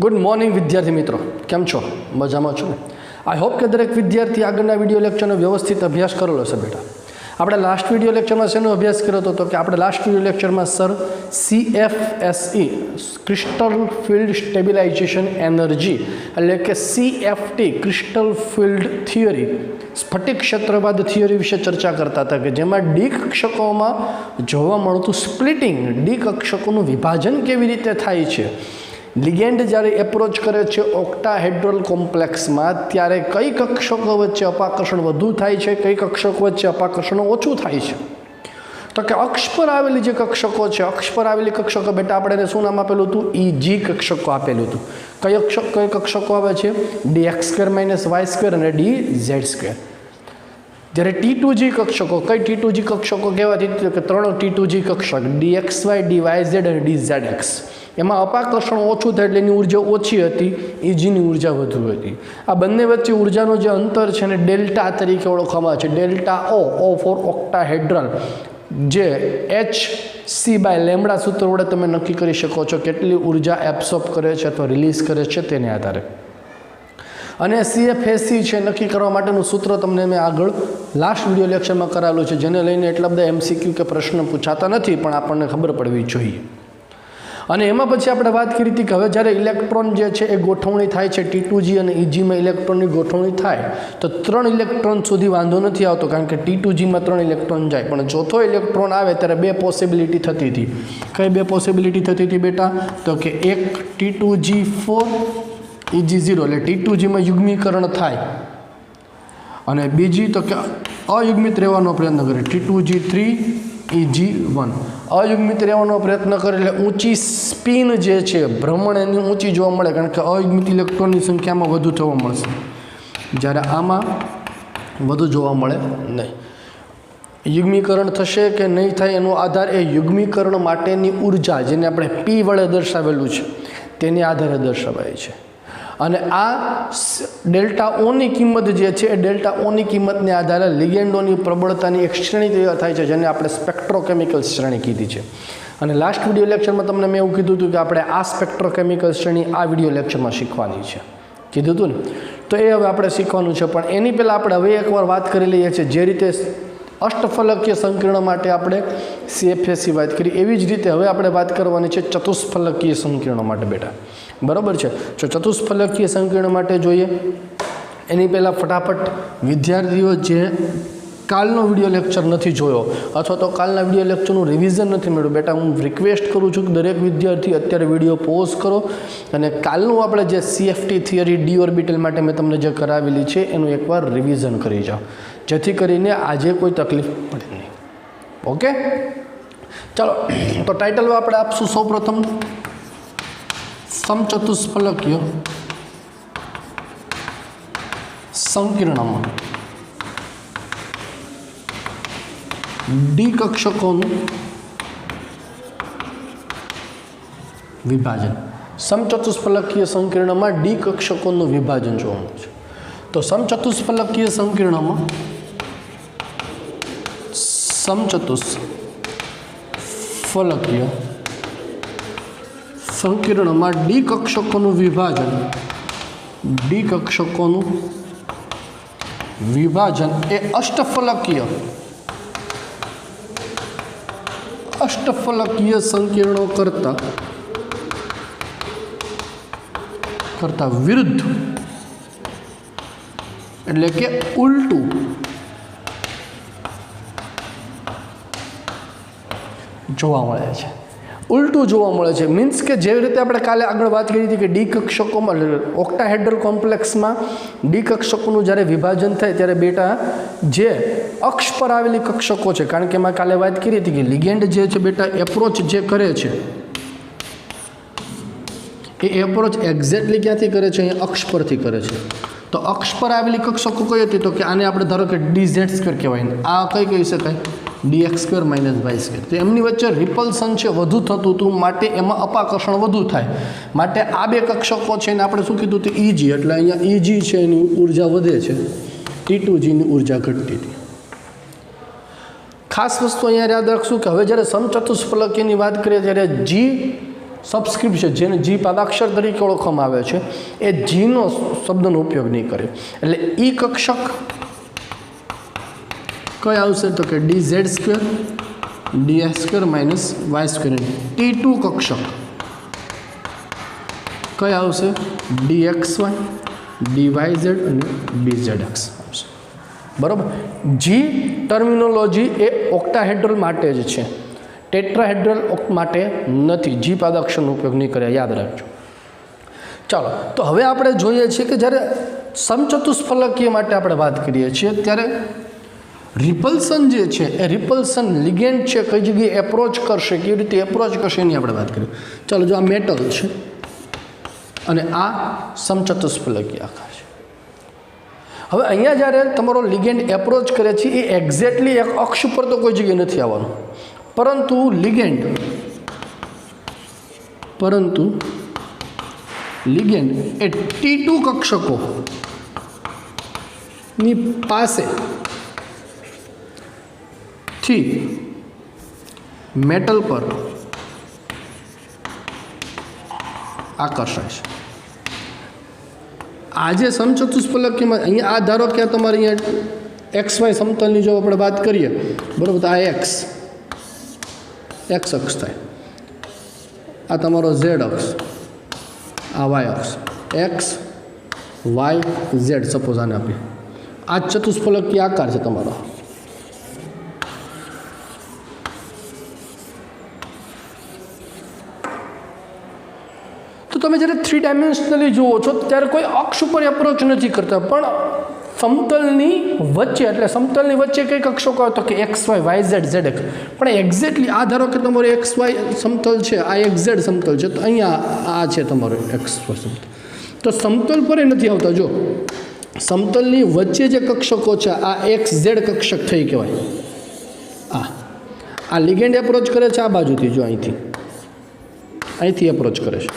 Good morning विद्यार्थी मित्रों, केम छो? मजामां छो ने? आई होप के दरेक विद्यार्थी आगळना विडियो लेक्चरनो व्यवस्थित अभ्यास करेलो छे। बेटा આપણે લાસ્ટ વિડીયો લેક્ચરમાં શેનો અભ્યાસ કર્યો હતો કે આપણે લાસ્ટ વિડીયો લેક્ચરમાં sir CFSE crystal field stabilisation energy એટલે કે CFT ક્રિસ્ટલ ફિલ્ડ થિયરી સ્ફટિક ક્ષેત્રવાદ થિયરી વિશે ચર્ચા કરતા હતા કે જેમાં ડી કક્ષકોમાં જોવા મળતું સ્પ્લિટિંગ, ડી કક્ષકોનું વિભાજન કેવી રીતે થાય છે, लिगेंड જ્યારે એપ્રોચ કરે છે ઓક્ટાહેડ્રલ કોમ્પ્લેક્સમાં ત્યારે કઈ કક્ષકો વચ્ચે અપાકર્ષણ વધુ થાય છે, કઈ કક્ષકો વચ્ચે અપાકર્ષણ ઓછું થાય છે। તો કે અક્ષ પર આવેલી જે કક્ષકો છે, અક્ષ પર આવેલી કક્ષકો બેટા આપણે એને શું નામ આપેલું હતું? EG કક્ષકો આપેલું હતું। કઈ કક્ષકો આવે છે? dx² - y² અને dz²। જ્યારે T2G કક્ષકો, કઈ T2G કક્ષકો કહેવાતી? કે ત્રણ T2G કક્ષક dxy, dyz અને dzx। એમાં અપાકર્ષણ ઓછું થાય એટલે એની ઉર્જા ઓછી હતી, EGની ઉર્જા વધુ હતી। આ બંને વચ્ચે ઉર્જાનો જે અંતર છે ને ડેલ્ટા તરીકે ઓળખવામાં આવે છે। ડેલ્ટા O ફોર ઓક્ટાહેડ્રલ, જે hc/λ સૂત્ર વડે તમે નક્કી કરી શકો છો કેટલી ઉર્જા એબ્સોર્બ કરે છે અથવા રિલીઝ કરે છે તેને આધારે। અને CFSE છે નક્કી કરવા માટેનું સૂત્ર તમને મેં આગળ લાસ્ટ વિડીયો લેક્ચરમાં કરાવેલું છે, જેને લઈને એટલા બધા MCQ કે પ્રશ્ન પૂછાતા નથી, પણ આપણને ખબર પડવી જોઈએ। અને એમાં પછી આપણે વાત કરી હતી કે હવે જ્યારે ઇલેક્ટ્રોન જે છે એ ગોઠવણી થાય છે T2G અને EGમાં ઇલેક્ટ્રોનની ગોઠવણી થાય તો 3 ઇલેક્ટ્રોન સુધી વાંધો નથી આવતો, કારણ કે T2Gમાં 3 ઇલેક્ટ્રોન જાય, પણ ચોથો ઇલેક્ટ્રોન આવે ત્યારે બે પોસિબિલિટી થતી હતી। કઈ બે પોસિબિલિટી થતી હતી બેટા? તો કે એક T2G4 EG0 એટલે T2Gમાં યુગ્મીકરણ થાય, અને બીજી તો કે અયુગ્મિત રહેવાનો પ્રયત્ન કરે T2G3 EG1। અયુગ્મિત રહેવાનો પ્રયત્ન કરે એટલે ઊંચી સ્પિન જે છે, ભ્રમણ એની ઊંચી જોવા મળે, કારણ કે અયુગ્મિત ઇલેક્ટ્રોનની સંખ્યામાં વધુ જોવા મળશે, જ્યારે આમાં વધુ જોવા મળે નહીં। યુગ્મીકરણ થશે કે નહીં થાય એનો આધાર એ યુગ્મીકરણ માટેની ઉર્જા, જેને આપણે P વડે દર્શાવેલું છે, તેની આધારે દર્શાવાય છે। અને આ ડેલ્ટા ઓની કિંમત જે છે એ ડેલ્ટા ઓની કિંમતને આધારે લિગેન્ડોની પ્રબળતાની એક શ્રેણી તૈયાર થાય છે, જેને આપણે સ્પેક્ટ્રોકેમિકલ શ્રેણી કીધી છે। અને લાસ્ટ વિડીયો લેક્ચરમાં તમને મેં એવું કીધું હતું કે આપણે આ સ્પેક્ટ્રોકેમિકલ શ્રેણી આ વિડીયો લેક્ચરમાં શીખવાની છે, કીધું હતું ને? તો એ હવે આપણે શીખવાનું છે, પણ એની પહેલાં આપણે હવે એકવાર વાત કરી લઈએ છીએ। જે રીતે અષ્ટફલકીય સંકીર્ણ માટે આપણે CFSE વાત કરી, એવી જ રીતે હવે આપણે વાત કરવાની છે ચતુષ્ફલકીય સંકીર્ણ માટે બેટા, બરાબર છે? જો ચતુષ્ફલકીય સંકીર્ણ માટે જોઈએ એની પહેલાં ફટાફટ વિદ્યાર્થીઓ જે કાલનો વિડીયો લેક્ચર નથી જોયો અથવા તો કાલના વિડીયો લેક્ચરનું રિવિઝન નથી મળ્યું, બેટા હું રિક્વેસ્ટ કરું છું કે દરેક વિદ્યાર્થી અત્યારે વિડીયો પોઝ કરો અને કાલનું આપણે જે CFT થિયરી ડી ઓર્બિટલ માટે મેં તમને જે કરાવેલી છે એનું એકવાર રિવિઝન કરી જાઓ, જેથી કરીને આજે કોઈ તકલીફ પડે નહીં। ઓકે, ચાલો તો ટાઇટલ આપણે આપશું સૌપ્રથમ સમચતુષ્ફલકીય સંકીર્ણમાં ડી કક્ષકોનું વિભાજન। સમચતુષ્ફલકીય સંકીર્ણમાં ડી કક્ષકોનું વિભાજન જોવા મળે છે। તો સમચતુષ્ફલકીય સંકીર્ણમાં સમચતુષ્ફલકીય સંકીર્ણમાં ડી કક્ષકોનું વિભાજન એ અષ્ટફલકીય સંકીર્ણો કરતા વિરુદ્ધ એટલે કે ઉલટું જોવા મળે છે। ઉલટું જોવા મળે છે મીન્સ કે જેવી રીતે આપણે કાલે આગળ વાત કરી હતી કે ડી કક્ષકોમાં ઓક્ટાહેડ્રલ કોમ્પ્લેક્સમાં ડી કક્ષકોનું જ્યારે વિભાજન થાય ત્યારે બેટા જે અક્ષ પર આવેલી કક્ષકો છે, કારણ કે એમાં કાલે વાત કરી હતી કે લિગેન્ડ જે છે બેટા એપ્રોચ જે કરે છે એ એપ્રોચ એક્ઝેક્ટલી ક્યાંથી કરે છે? અહીંયા અક્ષ પરથી કરે છે। તો અક્ષ પર આવેલી કક્ષકો કઈ હતી? તો કે આને આપણે ધારો કે dz² કહેવાય, આ કઈ કહી શકાય? dx² - y²। તો એમની વચ્ચે રિપલ્સન છે વધુ થતું હતું, માટે એમાં અપાકર્ષણ વધુ થાય, માટે આ બે કક્ષકો છે ને આપણે શું કીધું હતું? EG, એટલે અહીંયા EG છે એની ઉર્જા વધે છે, T2Gની ઉર્જા ઘટતી હતી। ખાસ વસ્તુ અહીંયા યાદ રાખશું કે હવે જ્યારે સમચતુષ્ફલકીયની વાત કરીએ ત્યારે G સબસ્ક્રિપ્ટ છે જેને જી પાદાક્ષર તરીકે ઓળખવામાં આવે છે એ જીનો શબ્દનો ઉપયોગ નહીં કરે. એટલે ઈ કક્ષક કઈ આવશે તો કે dz² dx² - y². T2 કક્ષક કઈ આવશે dxy dyz અને dzx આવશે. બરાબર. જી ટર્મિનોલોજી એ ઓક્ટાહેડ્રલ માટે જ છે, ટેટ્રાહેડ્રલ માટે નથી. જી પાદાક્ષરનો ઉપયોગ નહીં કરે, યાદ રાખજો. ચાલો, તો હવે આપણે જોઈએ છીએ કે જ્યારે સમચતુષ્ફલકીય માટે આપણે વાત કરીએ છીએ ત્યારે રિપલ્સન જે છે એ રિપલ્સન લિગેન્ડ છે કઈ જગ્યાએ એપ્રોચ કરશે, કેવી રીતે એપ્રોચ કરશે એની આપણે વાત કરીએ. ચાલો, જો આ મેટલ છે અને આ સમચતુષ્ફલકીય આકાર છે. હવે અહીંયા જ્યારે તમારો લિગેન્ડ એપ્રોચ કરે છે એ એક્ઝેક્ટલી એક અક્ષ ઉપર તો કોઈ જગ્યાએ નથી આવવાનું, પરંતુ લિગેન્ડ એ T2 કક્ષકોની પાસે થી મેટલ પર આકર્ષાય છે. આ જે સમચતુષ્ફલકીયમાં અહીંયા આ ધારો કે તમારે અહીંયા XY સમતલની જો આપણે વાત કરીએ, બરાબર, તો આ x અક્ષ થાય, આ તમારો z અક્ષ, આ y અક્ષ, x y z સપોઝ આને આપીએ. આ ચતુષ્ફલકીય આકાર છે તમારો. તો તમે જ્યારે 3 ડાયમેન્શનલી જુઓ છો ત્યારે કોઈ અક્ષ ઉપર એપ્રોચ નથી કરતા, પણ સમતલની વચ્ચે, એટલે સમતલની વચ્ચે કંઈક અક્ષો કહો તો કે XY YZ ZX, પણ એક્ઝેક્ટલી આ ધારો કે તમારો XY સમતલ છે, આ XZ સમતલ છે, તો અહીંયા આ છે તમારો XY સમતલ, તો સમતલ પર નથી આવતા. જો સમતલની વચ્ચે જે કક્ષકો છે આ XZ કક્ષક થઈ કહેવાય. આ લિગેન્ડ એપ્રોચ કરે છે આ બાજુથી, જો અહીંથી એપ્રોચ કરે છે.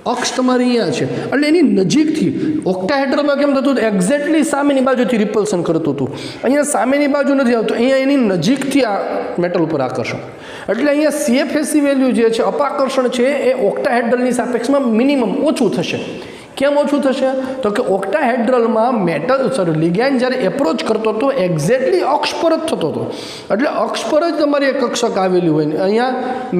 અક્ષ તમારી અહીંયા છે એટલે એની નજીકથી ઓક્ટાહેડ્રલમાં કેમ થતું હતું, એક્ઝેક્ટલી સામેની બાજુથી રિપલ્સન કરતું હતું. અહીંયા સામેની બાજુ નથી આવતું, અહીંયા એની નજીકથી આ મેટલ ઉપર આકર્ષણ. એટલે અહીંયા CFSE વેલ્યુ જે છે, અપાકર્ષણ છે, એ ઓક્ટાહેડ્રલની સાપેક્ષમાં મિનિમમ ઓછું થશે. કેમ ઓછું થશે તો કે ઓક્ટાહેડ્રલમાં લિગેન્ડ જ્યારે એપ્રોચ કરતો હતો એક્ઝેક્ટલી અક્ષ પર જ થતો હતો, એટલે અક્ષ પર જ તમારી એક કક્ષક આવેલી હોય ને અહીંયા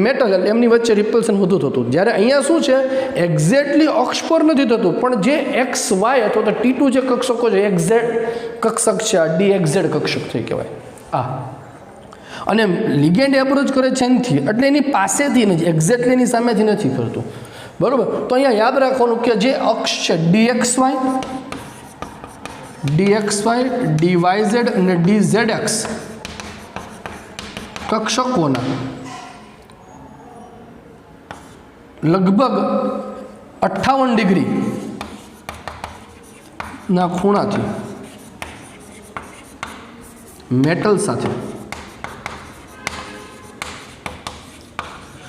મેટલ, એટલે એમની વચ્ચે રિપલ્સન વધુ થતું. જ્યારે અહીંયા શું છે, એક્ઝેક્ટલી અક્ષ પર નથી થતું, પણ જે XY અથવા તો T2 જે કક્ષકો છે, એક્ઝેક્ટ કક્ષક છે, આ DXZ કક્ષક થઈ કહેવાય. અને લિગેન્ડ એપ્રોચ કરે છે એનથી, એટલે એની પાસેથી નથી, એક્ઝેક્ટલી એની સામેથી નથી કરતું. બરાબર. તો અહીંયા યાદ રાખવાનું કે જે અક્ષ છે DXY DYZ અને DZX કક્ષકોના લગભગ 58 ડિગ્રી ના ખૂણાથી મેટલ સાથે,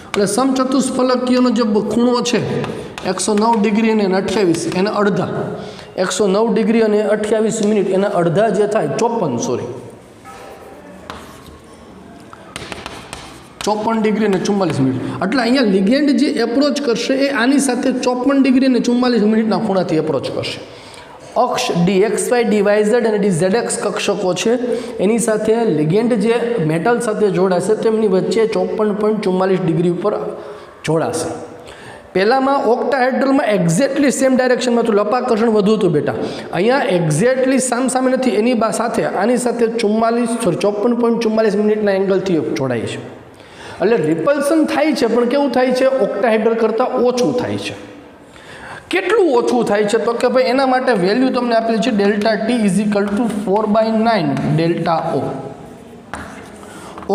એટલે સમચતુષ્ફલકીયનો જે ખૂણો છે 109 ડિગ્રી અને 28 એના અડધા, 109 ડિગ્રી અને 28 મિનિટ એના અડધા જે થાય 54 ડિગ્રી અને 44 મિનિટ. એટલે અહીંયા લિગેન્ડ જે એપ્રોચ કરશે એ આની સાથે 54 ડિગ્રી અને 44 મિનિટના ખૂણાથી એપ્રોચ કરશે. અક્ષ DXY DYZ અને DZX કક્ષકો છે એની સાથે લિગેન્ડ જે મેટલ સાથે જોડાશે તેમની વચ્ચે 54.44 ડિગ્રી ઉપર જોડાશે. પહેલામાં ઓક્ટાહેડ્રલમાં એક્ઝેક્ટલી સેમ ડાયરેક્શનમાં હતું, લંબાકર્ષણ વધુ હતું બેટા. અહીંયા એક્ઝેક્ટલી સામે નથી, એની સાથે આની સાથે 54.44 મિનિટના એંગલથી જોડાય છે. એટલે રિપલ્સન થાય છે, પણ કેવું થાય છે, ઓક્ટાહેડ્રલ કરતાં ઓછું થાય છે. કેટલું ઓછું થાય છે તો કે ભાઈ એના માટે વેલ્યુ તમને આપેલી છે ΔT = 4/9 ΔO.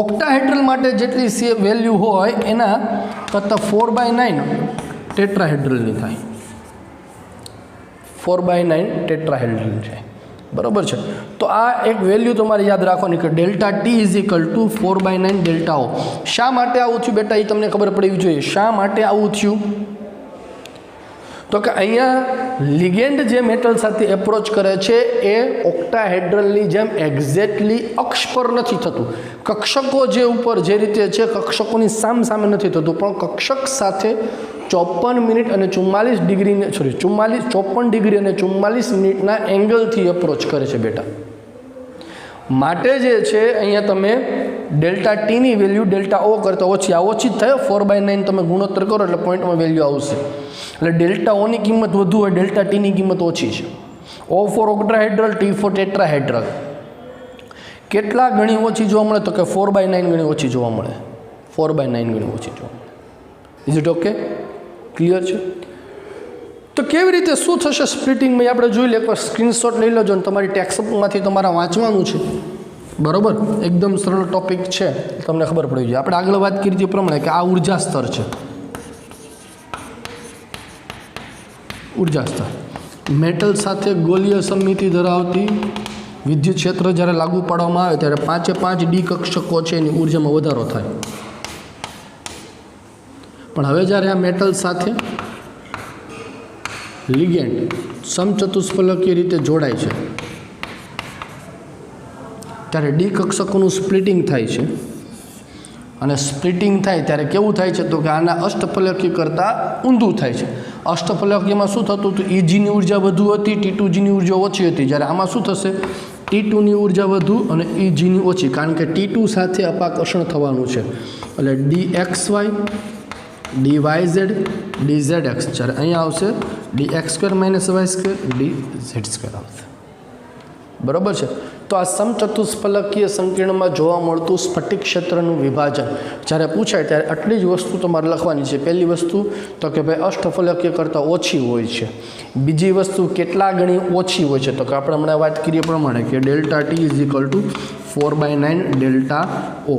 ઓક્ટાહેડ્રલ માટે જેટલી વેલ્યુ હોય એના કરતાં 4/9 ટેટ્રાહેડ્રલની થાય, 4/9 ટેટ્રાહેડ્રલ છે. બરાબર છે. તો આ એક વેલ્યુ તમારે યાદ રાખવાની કે ΔT = 4/9 ΔO. શા માટે આવું થયું બેટા એ તમને ખબર પડવી જોઈએ. શા માટે આવું થયું તો કે અહીંયા લિગેન્ડ જે મેટલ સાથે એપ્રોચ કરે છે એ ઓક્ટાહેડ્રલની જેમ એક્ઝેક્ટલી અક્ષ પર નથી થતું. કક્ષકો જે ઉપર જે રીતે છે કક્ષકોની સામે નથી થતું, પણ કક્ષક સાથે 54 મિનિટ અને 44 ડિગ્રી 54 ડિગ્રી અને 44 મિનિટના એંગલથી એપ્રોચ કરે છે બેટા. માટે જે છે અહીંયા તમે ડેલ્ટા ટીની વેલ્યુ ડેલ્ટા ઓ કરતાં ઓછી, આ ઓછી જ થાય. 4/9 તમે ગુણોત્તર કરો એટલે પોઈન્ટમાં વેલ્યુ આવશે. એટલે ડેલ્ટા ઓની કિંમત વધુ હોય, ડેલ્ટા ટીની કિંમત ઓછી છે. O for octahedral, T for tetrahedral. કેટલા ગણી ઓછી જોવા મળે? તો કે 4/9 ગણી ઓછી જોવા મળે. 4/9 ગણી ઓછી જોવા મળે. Is it okay? ક્લિયર છે? તો કેવી રીતે શું થશે સ્પ્લિટિંગમાં આપણે જોઈ લે. એકવાર સ્ક્રીનશોટ લઈ લેજો ને તમારી ટેક્સ્ટબુકમાંથી તમારે વાંચવાનું છે. બરાબર, એકદમ સરળ ટોપિક છે, તમને ખબર પડી જાય. આપણે આગળ વાત કરી હતી પ્રમાણે કે આ ઉર્જા સ્તર છે. ઉર્જા સ્તર મેટલ સાથે ગોલીય સમિતિ ધરાવતી વિદ્યુત ક્ષેત્ર જ્યારે લાગુ પાડવામાં આવે ત્યારે 5 ડી કક્ષકો છે એની ઉર્જામાં વધારો થાય. પણ હવે જ્યારે આ મેટલ સાથે લિગેન્ડ સમચતુષ્ફલકીય રીતે જોડાય છે ત્યારે ડી કક્ષકોનું સ્પ્લિટિંગ થાય છે. અને સ્પ્લિટિંગ થાય ત્યારે કેવું થાય છે? તો કે આના અષ્ટફલકીય કરતાં ઊંધું થાય છે. અષ્ટફલકીયમાં શું થતું હતું? ઇજીની ઉર્જા વધુ હતી, T2Gની ઉર્જા ઓછી હતી. જ્યારે આમાં શું થશે? T2ની ઉર્જા વધુ અને Egની ઓછી, કારણ કે T2 સાથે અપાકર્ષણ થવાનું છે. એટલે dxy dyz dzx, જ્યારે અહીંયા આવશે dx² - y² dz² આવશે. બરાબર છે? તો આ સમચતુષ્ફલકીય સંકીર્ણમાં જોવા મળતું સ્ફટિક ક્ષેત્રનું વિભાજન જ્યારે પૂછાય ત્યારે આટલી જ વસ્તુ તમારે લખવાની છે. પહેલી વસ્તુ તો કે ભાઈ અષ્ટફલકીય કરતાં ઓછી હોય છે. બીજી વસ્તુ કેટલા ગણી ઓછી હોય છે? તો કે આપણે હમણાં વાત કરીએ પ્રમાણે કે delta T is equal to 4/9 delta O.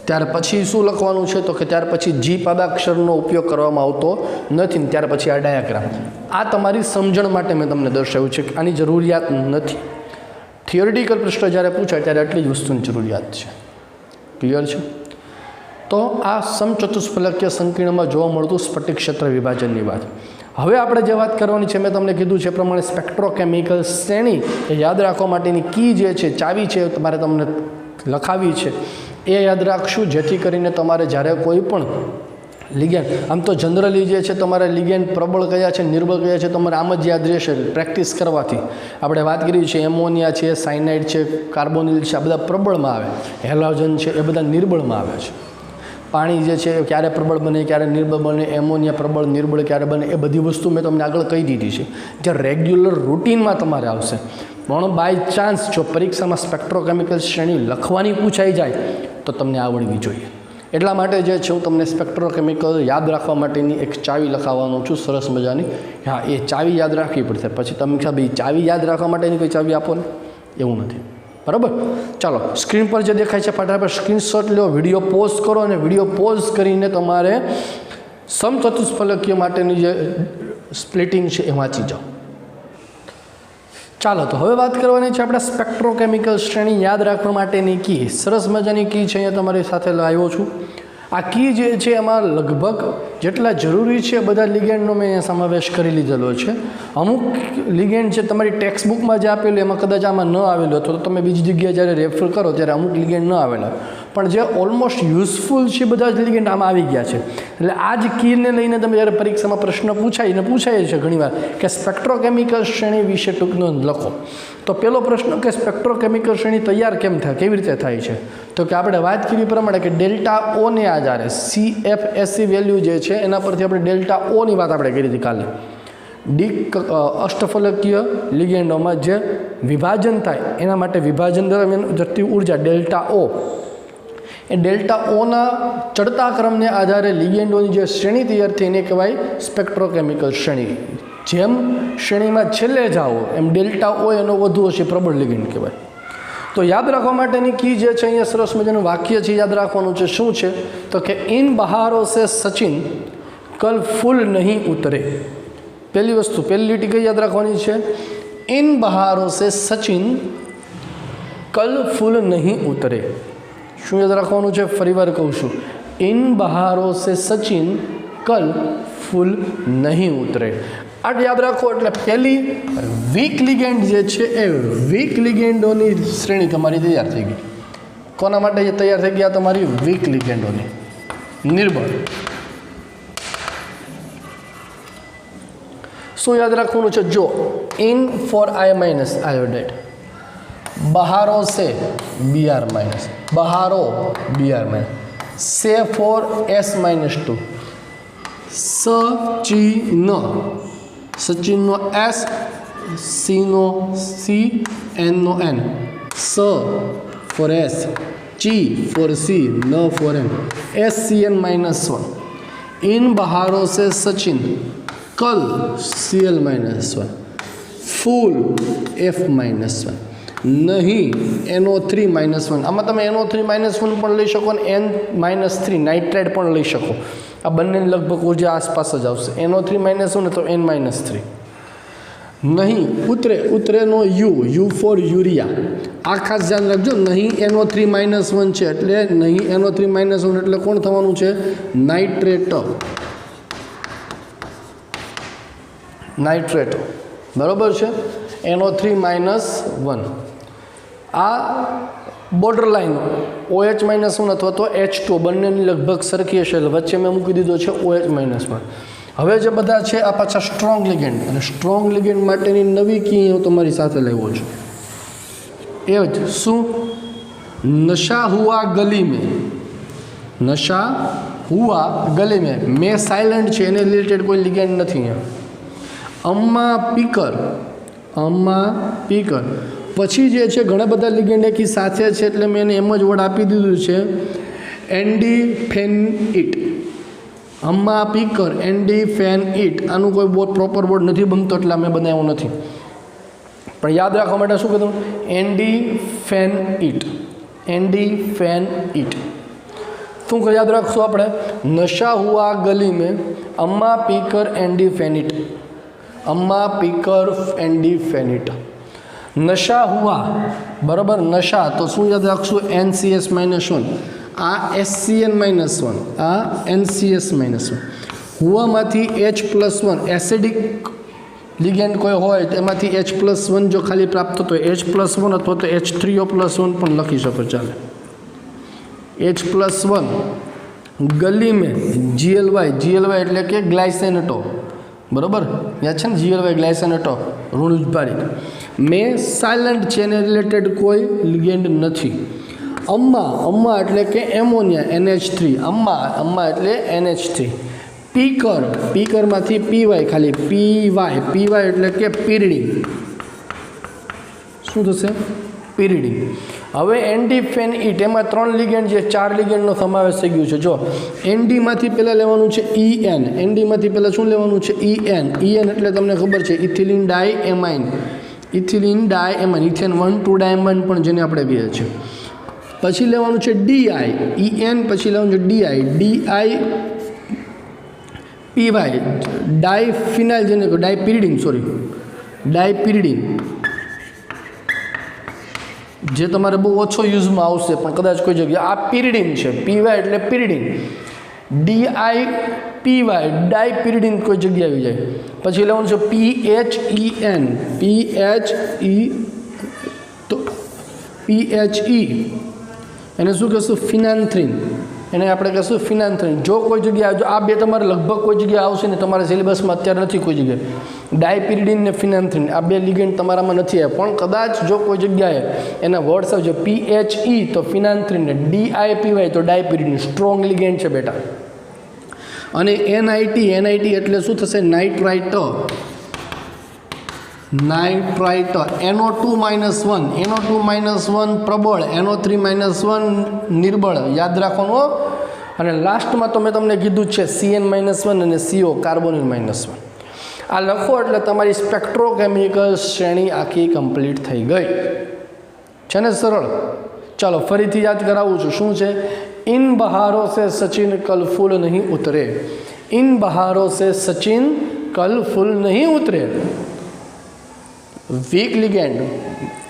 ત્યાર પછી શું લખવાનું છે? તો કે ત્યાર પછી જી પાદાક્ષરનો ઉપયોગ કરવામાં આવતો નથી. ત્યાર પછી આ ડાયાગ્રામ. આ તમારી સમજણ માટે મેં તમને દર્શાવ્યું છે કે આની જરૂરિયાત નથી. થિયોરિટિકલ પ્રશ્ન જ્યારે પૂછાય ત્યારે આટલી જ વસ્તુની જરૂરિયાત છે. ક્લિયર છે? તો આ સમચતુષ્ફલકીય સંકીર્ણમાં જોવા મળતું સ્ફટિક ક્ષેત્ર વિભાજનની વાત. હવે આપણે જે વાત કરવાની છે મેં તમને કીધું છે પ્રમાણે સ્પેક્ટ્રોકેમિકલ શ્રેણી એ યાદ રાખવા માટેની કી જે છે, ચાવી છે, તમારે તમને લખાવી છે એ યાદ રાખશું, જેથી કરીને તમારે જ્યારે કોઈ પણ લિગેન્ડ, આમ તો જનરલી જે છે તમારે લિગેન્ડ પ્રબળ કયા છે, નિર્બળ કયા છે, તમારે આમ જ યાદ રહેશે પ્રેક્ટિસ કરવાથી. આપણે વાત કરી છે એમોનિયા છે, સાયનાઇડ છે, કાર્બોનિલ છે, આ બધા પ્રબળમાં આવે. હેલોજન છે એ બધા નિર્બળમાં આવે છે. પાણી જે છે ક્યારે પ્રબળ બને, ક્યારે નિર્બળ બને, એમોનિયા પ્રબળ નિર્બળ ક્યારે બને, એ બધી વસ્તુ મેં તમને આગળ કહી દીધી છે. જે રેગ્યુલર રૂટીનમાં તમારે આવશે. પણ બાય ચાન્સ જો પરીક્ષામાં સ્પેક્ટ્રોકેમિકલ શ્રેણી લખવાની પૂછાઈ જાય તો તમને આવડવી જોઈએ. એટલા માટે જે છે હું તમને સ્પેક્ટ્રોકેમિકલ યાદ રાખવા માટેની એક ચાવી લખાવવાનો છું સરસ મજાની. હા, એ ચાવી યાદ રાખવી પડશે. પછી તમે ભાઈ ચાવી યાદ રાખવા માટેની કોઈ ચાવી આપો ને, એવું નથી. બરાબર? ચાલો, સ્ક્રીન પર જે દેખાય છે ફટાફટ સ્ક્રીનશોટ લો, વિડીયો પોઝ કરો અને વિડીયો પોઝ કરીને તમારે સમચતુષ્ફલકીય માટેની જે સ્પ્લિટિંગ છે એ વાંચી જાઓ. ચાલો, તો હવે વાત કરવાની છે આપણે સ્પેક્ટ્રોકેમિકલ શ્રેણી યાદ રાખવા માટેની કી. સરસ મજાની કી છે, અહીંયા તમારી સાથે લાવ્યો છું. આ કી જે છે એમાં લગભગ જેટલા જરૂરી છે બધા લિગેન્ડનો મેં અહીંયા સમાવેશ કરી લીધેલો છે. અમુક લિગેન્ડ છે તમારી ટેક્સ્ટ બુકમાં જે આપેલું એમાં કદાચ આમાં ન આવેલું અથવા તો તમે બીજી જગ્યાએ જ્યારે રેફર કરો ત્યારે અમુક લિગેન્ડ ન આવેલા, પણ જે ઓલમોસ્ટ યુઝફુલ છે બધા જ લિગેન્ડ આમાં આવી ગયા છે. એટલે આ જ કીને લઈને તમે જ્યારે પરીક્ષામાં પ્રશ્ન પૂછાય છે ઘણીવાર કે સ્પેક્ટ્રોકેમિકલ શ્રેણી વિશે ટૂંક નોંધ લખો. તો પહેલો પ્રશ્ન કે સ્પેક્ટ્રોકેમિકલ શ્રેણી તૈયાર કેમ થાય, કેવી રીતે થાય છે? તો કે આપણે વાત કરી પ્રમાણે કે ડેલ્ટા ઓને આધારે CFSE વેલ્યુ જે છે એના પરથી આપણે ડેલ્ટા ઓની વાત આપણે કરી હતી કાલે. અષ્ટફલકીય લિગેન્ડોમાં જે વિભાજન થાય એના માટે વિભાજન દરમિયાન જતી ઉર્જા ડેલ્ટા ઓ, એ ડેલ્ટા ઓના ચડતા ક્રમને આધારે લિગેન્ડોની જે શ્રેણી તૈયાર થઈ એને કહેવાય સ્પેક્ટ્રોકેમિકલ શ્રેણી. જેમ શ્રેણીમાં છેલ્લે જાઓ એમ ડેલ્ટા ઓ એનો વધુ હશે પ્રબળ લિગેન્ડ કહેવાય. તો યાદ રાખવા માટેની કી જે છે અહીંયા સરસ મજાનું વાક્ય છે, યાદ રાખવાનું છે. શું છે? તો કે ઇન બહારો સે સચિન કલ ફૂલ નહીં ઉતરે. પહેલી વસ્તુ, પહેલી લીટી કઈ યાદ રાખવાની છે? ઇન બહારો સે સચિન કલ ફૂલ નહીં ઉતરે. શું યાદ રાખવાનું છે? ફરીવાર કહું છું, ઇન બહારો સે સચિન કલ फूल नहीं उतरे। आ याद रखो एटले पहली वीक लिगेंड जे छे ए वीक लिगेंडोनी श्रेणी तमारी तैयार थई गई। कोना माटे ये तैयार थई गया? तमारी वीक लिगेंडोनी, निर्बल। शू याद रखવાનું છે? જો इन फॉर आई माइनस आयोडाइड, बहारो से Br माइनस, बहारो Br माइनस, से फॉर S-2, सचिन, सचिन नो S, सी नो C, N नो N, स फॉर S, ची फॉर C, न फॉर N, SCN-1, इन बहारों से सचिन, कल Cl-1, फूल F-1, नहीं NO3-1। आम तब NO3-1 पण लई शको ने N-3 नाइट्राइड पण लई शको। आ बंने लगभग ऊर्जा आसपास ज आवशे। NO3-1 तो N-3 नहीं उतरे, उतरे नो यू फॉर यूरिया। आ खास ध्यान रखजो, नहीं NO3-1 छे एटले नहीं NO3-1 एटले कोण थवानुं छे? नाइट्रेट, नाइट्रेट, बराबर है। NO3-1 आ बॉर्डर लाइन OH-1 अथवा तो H2 बने लगभग सरखी हशे, वच्चे मैं मूकी दीधो छे OH-1। हवे जे बधा छे आ पाछा स्ट्रोंग लिगेंड, अने स्ट्रोंग लिगेंड माटेनी नवी की हूँ तमारी साथे लाव्यो छुं। ए ज शुं? नशा हुआ गली में, नशा हुआ गली में साइलेंट छे, एने रिलेटेड कोई लिगेंड नथी। अम्मा पीकर, अम्मा पीकर पछी जे छे घणा बधा लिगेंड एकी साथे छे एटले मैं एम ज वर्ड आपी दीधुं छे एंडीफेनिट। अम्मा पीकर एंडीफेनिट, आनुं कोई बहुत प्रोपर वर्ड नहीं बनतो એટલે मैं बनाव्यो नहीं, पण याद राखवा माटे शुं कीधुं? एंडीफेनिट, एंडीफेनिट। शुं याद राखशुं आपणे? नशा हुआ गली में अम्मा पीकर एंडीफेनिट, अम्मा पीकर एंडीफेनिट। नशा हुआ, बराबर, नशा तो शू याद रखशु? NCS-1, आ SCN-1, आ NCS-1। हुआ माथी H+1 एसिडिक लिगेंड कोई होय तेमांथी H+1 जो खाली प्राप्त थतो H+1 अथवा तो H3O+1 पण लखी शको, चाले। H+1 गली में GLY एटले के ग्लाइसेनेटो, बराबर, याद छे ने? GLY ग्लाइसेनेटो ऋण उद्भारित में साइलेंट छे ने रिलेटेड कोई लिगेंड नहीं। अम्मा, अम्मा एटले के एमोनिया NH3, अम्मा, अम्मा एटले NH3। पीकर, पीकर मांथी PY खाली PY एटले के पीरिडिन, शुं थशे? पीरिडिन। हवे एंडीफेनिट एमां 3 लिगेंड जे 4 लिगेंडनो समावेश थई गयो छे। जो एनडी मांथी पहेला लेवानुं छे EN, एनडी मांथी पहेला शुं लेवानुं छे? EN, EN एटले तमने खबर छे इथिलीन डायएमाइन, इथिलीन डायएमाइन, इथेन 1,2 डायएमाइन पण जेने आपणे कहीए छे। पछी लेवानुं छे DI, EN पछी लेवानुं छे DI, PY डायफिनाइल जेने डायपिरिडिन, सॉरी डायपिरिडिन, जे तमारे बहुत ओछो यूज में आवशे पण कदाच कोई जगह आ पीरिडिन छे। PY एटले पीरिडिन, DIPY डायपिरिडिन कोई जगह आई जाए। पछी लेवानुं छे PHEN, तो PHE एने शुं कहेशुं? फिनान्थ्रीन, एने आपणे कहेशुं फिनान्थ्रीन। जो कोई जगह जो आ बे तमारे लगभग कोई जगह आवशे ने तमारे सिलेबस में अत्यारे नथी कोई जगह। डायपिरिडिन ने फिनान्थ्रीन आ बे लिगेंड तमारामां नथी आव्या, पण कदाच जो कोई जग्याए एना वर्ड्स आवशे PHE तो फिनान्थ्रीन ने DIPY तो डायपिरिडिन, स्ट्रोंग लिगेंड छे बेटा। अने NIT एटले शुं थशे? Nitrite, nitrite. NO2-1 प्रबल, NO3-1 निर्बल, याद राखવાનું। અને લાસ્ટમાં તો મેં તમને કીધું છે CN-1 અને CO કાર્બોનિલ -1 આ લખો એટલે તમારી સ્પેક્ટ્રોકેમિકલ શ્રેણી આખી કમ્પ્લીટ થઈ ગઈ છે ને સરળ। ચાલો ફરીથી યાદ કરાવું છું શું છે? इन बहारों से सचिन कल फूल नहीं उतरे, इन बहारों से सचिन कल फूल नहीं उतरे। Week ligand